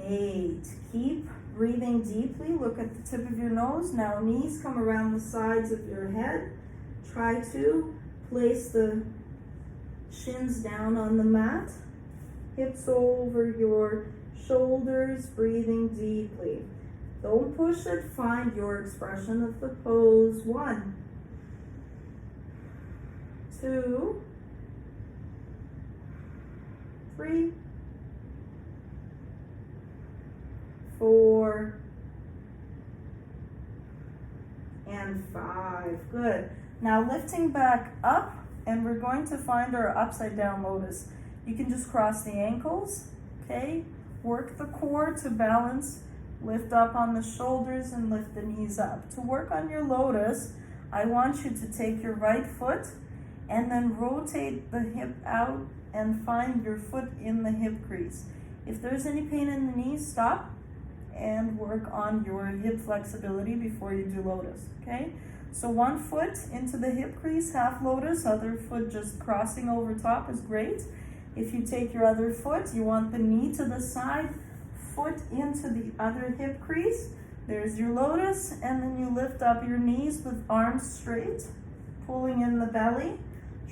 8. Keep breathing deeply. Look at the tip of your nose. Now knees come around the sides of your head. Try to place the shins down on the mat. Hips over your shoulders, breathing deeply. Don't push it. Find your expression of the pose. 1, 2, 3, 4, and 5. Good. Now lifting back up, and we're going to find our upside down lotus. You can just cross the ankles, okay? Work the core to balance, lift up on the shoulders and lift the knees up. To work on your lotus, I want you to take your right foot and then rotate the hip out and find your foot in the hip crease. If there's any pain in the knees, stop and work on your hip flexibility before you do lotus, okay? So one foot into the hip crease, half lotus, other foot just crossing over top is great. If you take your other foot, you want the knee to the side, foot into the other hip crease. There's your lotus, and then you lift up your knees with arms straight, pulling in the belly,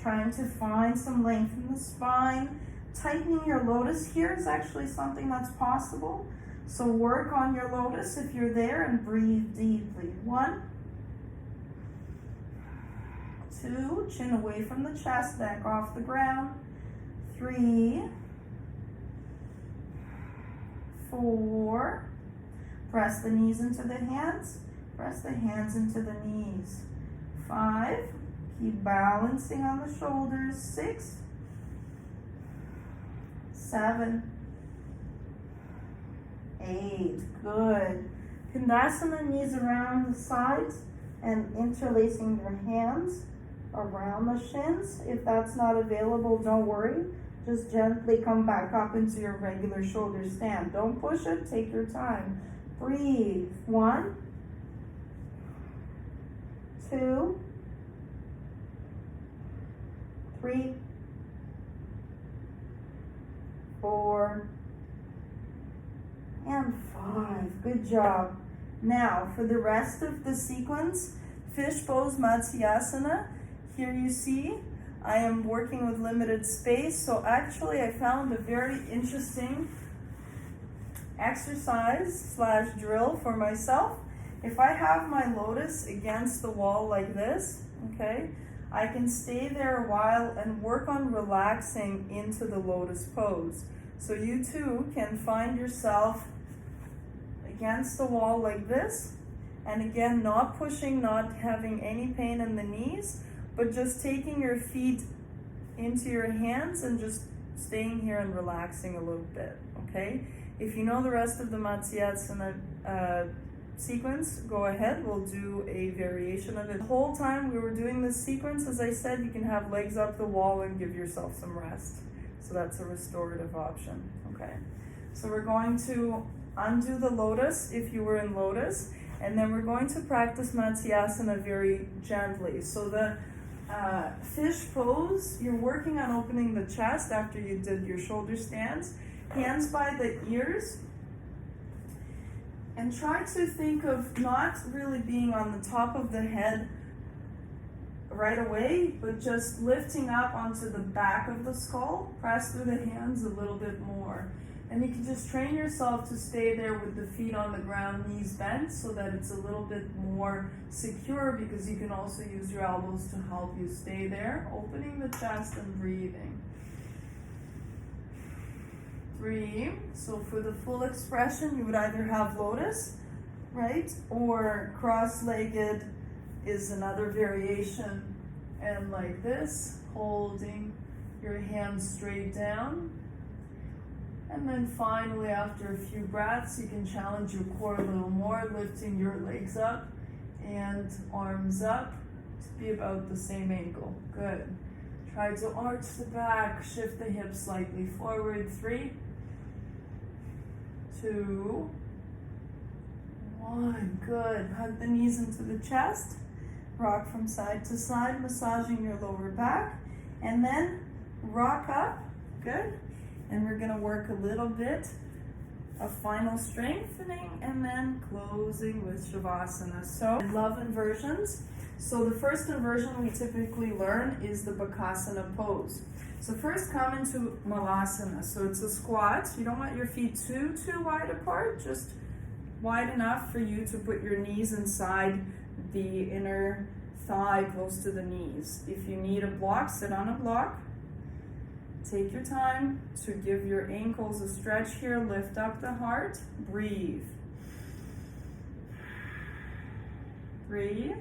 trying to find some length in the spine. Tightening your lotus here is actually something that's possible. So work on your lotus if you're there and breathe deeply. 1, 2, chin away from the chest, back off the ground. 3, 4, press the knees into the hands, press the hands into the knees. 5, keep balancing on the shoulders. 6, 7, 8, good. Kundasana, knees around the sides and interlacing your hands around the shins. If that's not available, don't worry. Just gently come back up into your regular shoulder stand. Don't push it, take your time. Breathe. 1, 2, 3, 4, and 5. Good job. Now, for the rest of the sequence, fish pose Matsyasana. Here you see I am working with limited space, so actually I found a very interesting exercise / drill for myself. If I have my lotus against the wall like this, okay, I can stay there a while and work on relaxing into the lotus pose. So you too can find yourself against the wall like this, and again, not pushing, not having any pain in the knees, but just taking your feet into your hands and just staying here and relaxing a little bit, okay? If you know the rest of the Matsyasana sequence, go ahead, we'll do a variation of it. The whole time we were doing this sequence, as I said, you can have legs up the wall and give yourself some rest. So that's a restorative option, okay? So we're going to undo the lotus if you were in lotus, and then we're going to practice Matsyasana very gently. So the fish pose, you're working on opening the chest after you did your shoulder stands, hands by the ears, and try to think of not really being on the top of the head right away, but just lifting up onto the back of the skull. Press through the hands a little bit more. And you can just train yourself to stay there with the feet on the ground, knees bent, so that it's a little bit more secure, because you can also use your elbows to help you stay there, opening the chest and breathing. 3, so for the full expression, you would either have lotus, right, or cross-legged is another variation, and like this, holding your hands straight down. And then finally, after a few breaths, you can challenge your core a little more, lifting your legs up and arms up to be about the same angle. Good. Try to arch the back, shift the hips slightly forward. 3, 2, 1. Good. Hug the knees into the chest. Rock from side to side, massaging your lower back. And then rock up. Good. And we're going to work a little bit of final strengthening and then closing with Shavasana. So, love inversions. So the first inversion we typically learn is the Bakasana pose. So first come into Malasana. So it's a squat. You don't want your feet too wide apart, just wide enough for you to put your knees inside the inner thigh close to the knees. If you need a block, sit on a block. Take your time to give your ankles a stretch here. Lift up the heart. Breathe. 3,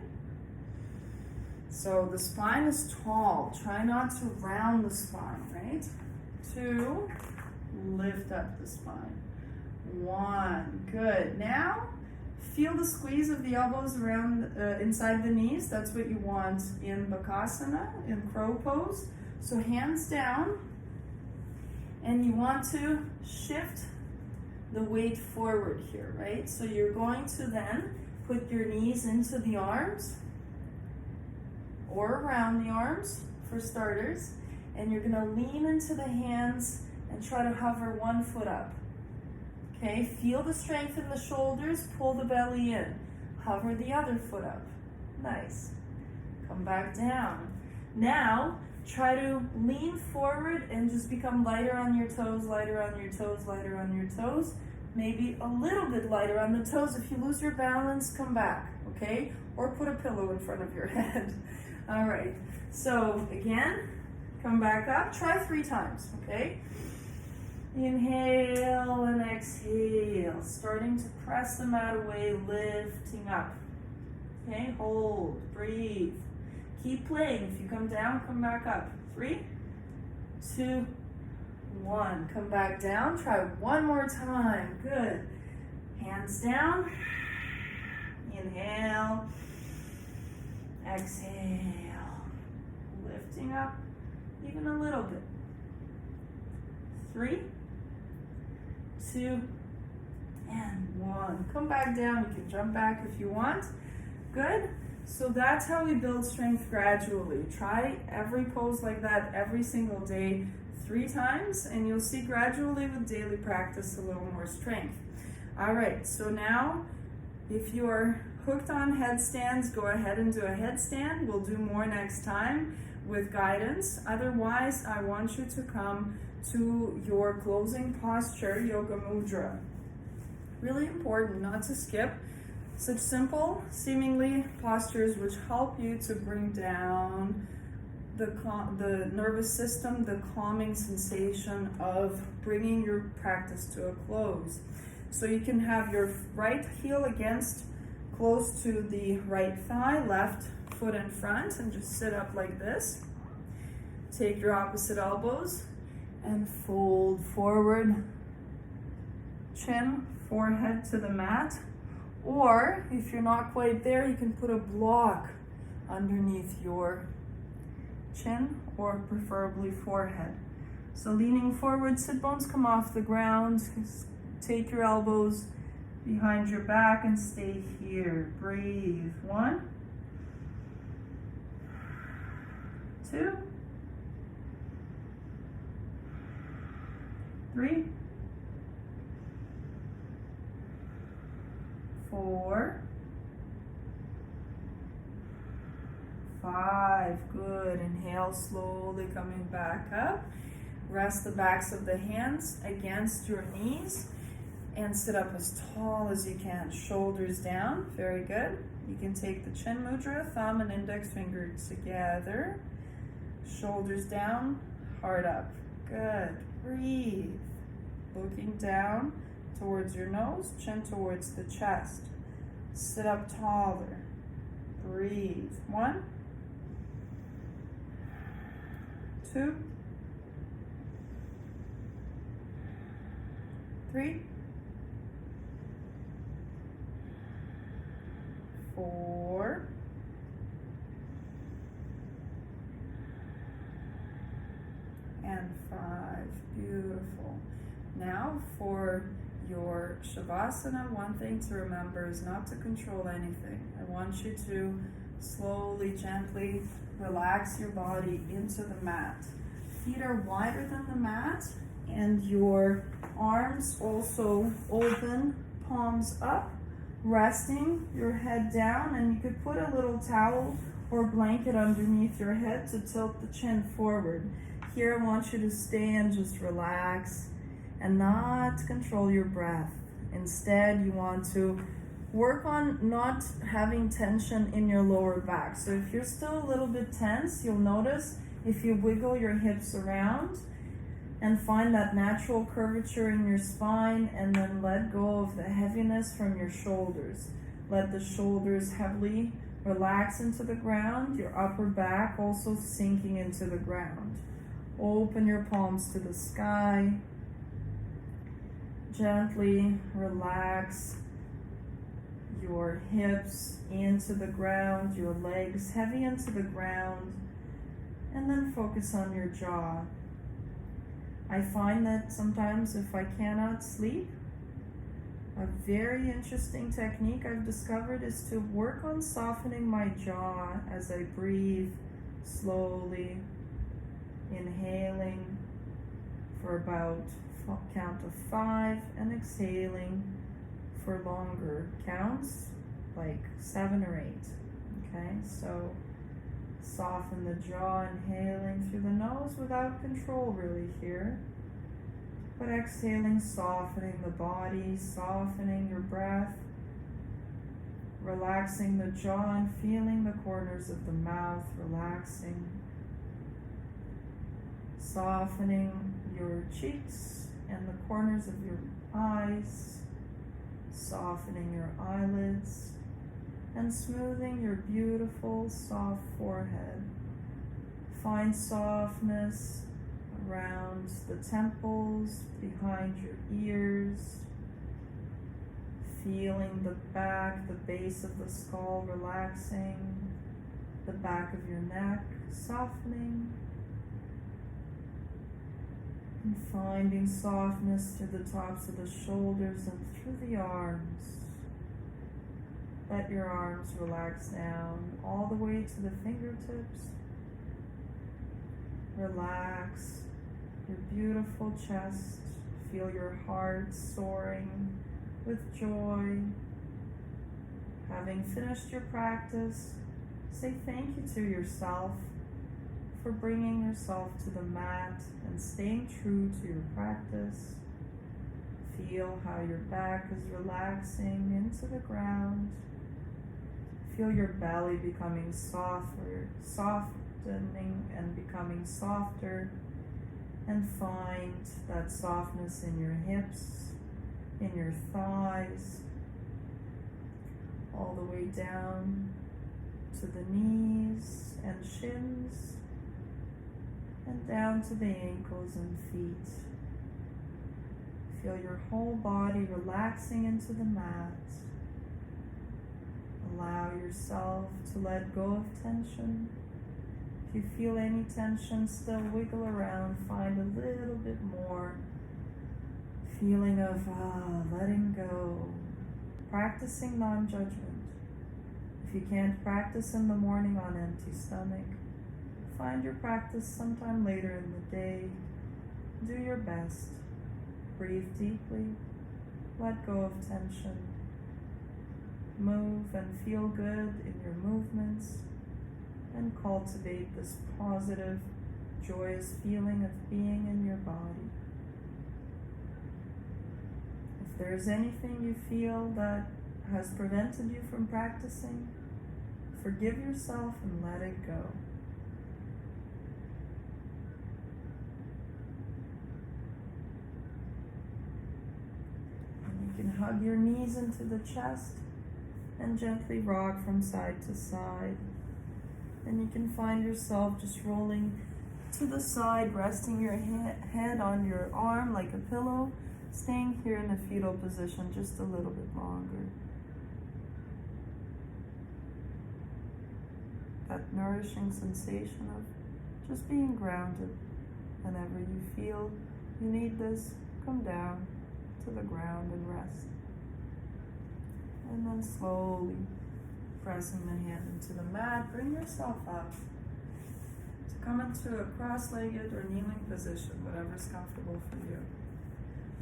So the spine is tall. Try not to round the spine, right? 2, lift up the spine. 1, good. Now, feel the squeeze of the elbows around inside the knees. That's what you want in Bakasana, in crow pose. So hands down, and you want to shift the weight forward here, right? So you're going to then put your knees into the arms or around the arms for starters, and you're gonna lean into the hands and try to hover one foot up. Okay, feel the strength in the shoulders, pull the belly in. Hover the other foot up. Nice. Come back down. Now, try to lean forward and just become lighter on your toes, lighter on your toes, lighter on your toes. Maybe a little bit lighter on the toes. If you lose your balance, come back, okay? Or put a pillow in front of your head. All right, so again, come back up. Try 3 times, okay? Inhale and exhale. Starting to press the mat away, lifting up. Okay, hold, breathe. Keep playing. If you come down, come back up. 3, 2, 1. Come back down. Try one more time. Good. Hands down. Inhale. Exhale. Lifting up even a little bit. 3, 2, and 1. Come back down. You can jump back if you want. Good. So that's how we build strength gradually. Try every pose like that every single day 3 times, and you'll see gradually with daily practice a little more strength. All right, so now if you are hooked on headstands, go ahead and do a headstand. We'll do more next time with guidance. Otherwise, I want you to come to your closing posture, Yoga Mudra. Really important not to skip such simple, seemingly postures which help you to bring down the nervous system, the calming sensation of bringing your practice to a close. So you can have your right heel against close to the right thigh, left foot in front, and just sit up like this. Take your opposite elbows and fold forward, chin, forehead to the mat. Or if you're not quite there, you can put a block underneath your chin or preferably forehead. So leaning forward, sit bones come off the ground. Take your elbows behind your back and stay here. Breathe. 1, 2, 3, 4, 5. Good. Inhale, slowly coming back up. Rest the backs of the hands against your knees and sit up as tall as you can. Shoulders down. Very good. You can take the chin mudra, thumb and index finger together. Shoulders down, heart up. Good. Breathe. Looking down towards your nose, chin towards the chest. Sit up taller. Breathe. 1, 2, 3, 4, 5. Beautiful. Now for your Shavasana, one thing to remember is not to control anything. I want you to slowly, gently relax your body into the mat. Feet are wider than the mat, and your arms also open, palms up, resting your head down, and you could put a little towel or blanket underneath your head to tilt the chin forward. Here I want you to stay and just relax and not control your breath. Instead, you want to work on not having tension in your lower back. So if you're still a little bit tense, you'll notice if you wiggle your hips around and find that natural curvature in your spine, and then let go of the heaviness from your shoulders. Let the shoulders heavily Relax into the ground, your upper back also sinking into the ground. Open your palms to the sky. Gently relax your hips into the ground, your legs heavy into the ground, and then focus on your jaw. I find that sometimes if I cannot sleep, a very interesting technique I've discovered is to work on softening my jaw as I breathe slowly, inhaling for about count of 5 and exhaling for longer counts, like 7 or 8. Okay, so soften the jaw, inhaling through the nose without control really here, but exhaling, softening the body, softening your breath, relaxing the jaw and feeling the corners of the mouth relaxing, softening your cheeks and the corners of your eyes, softening your eyelids, and smoothing your beautiful soft forehead. Find softness around the temples, behind your ears, feeling the back, the base of the skull relaxing, the back of your neck softening, and finding softness through the tops of the shoulders and through the arms. Let your arms relax down all the way to the fingertips. Relax your beautiful chest. Feel your heart soaring with joy. Having finished your practice, say thank you to yourself for bringing yourself to the mat and staying true to your practice. Feel how your back is relaxing into the ground. Feel your belly becoming softer, softening and becoming softer, and find that softness in your hips, in your thighs, all the way down to the knees and shins, and down to the ankles and feet. Feel your whole body relaxing into the mat. Allow yourself to let go of tension. If you feel any tension, still wiggle around, find a little bit more feeling of letting go. Practicing non-judgment. If you can't practice in the morning on empty stomach, find your practice sometime later in the day. Do your best. Breathe deeply. Let go of tension. Move and feel good in your movements, and cultivate this positive, joyous feeling of being in your body. If there's anything you feel that has prevented you from practicing, forgive yourself and let it go. And you can hug your knees into the chest and gently rock from side to side. And you can find yourself just rolling to the side, resting your head on your arm like a pillow, staying here in a fetal position just a little bit longer. That nourishing sensation of just being grounded. Whenever you feel you need this, come down to the ground and rest. And then slowly pressing the hand into the mat, bring yourself up to come into a cross-legged or kneeling position, whatever's comfortable for you.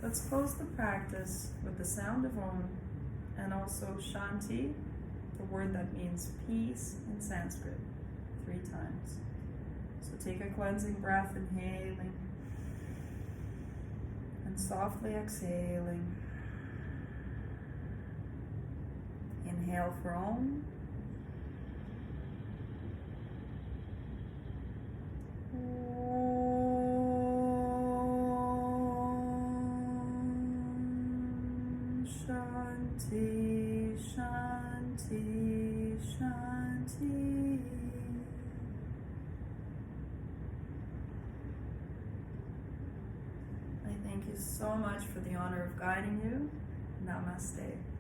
Let's close the practice with the sound of Om and also Shanti, the word that means peace in Sanskrit, 3 times. So take a cleansing breath, inhaling, and softly exhaling. Inhale for Om. Shanti, Shanti, Shanti. so much for the honor of guiding you. Namaste.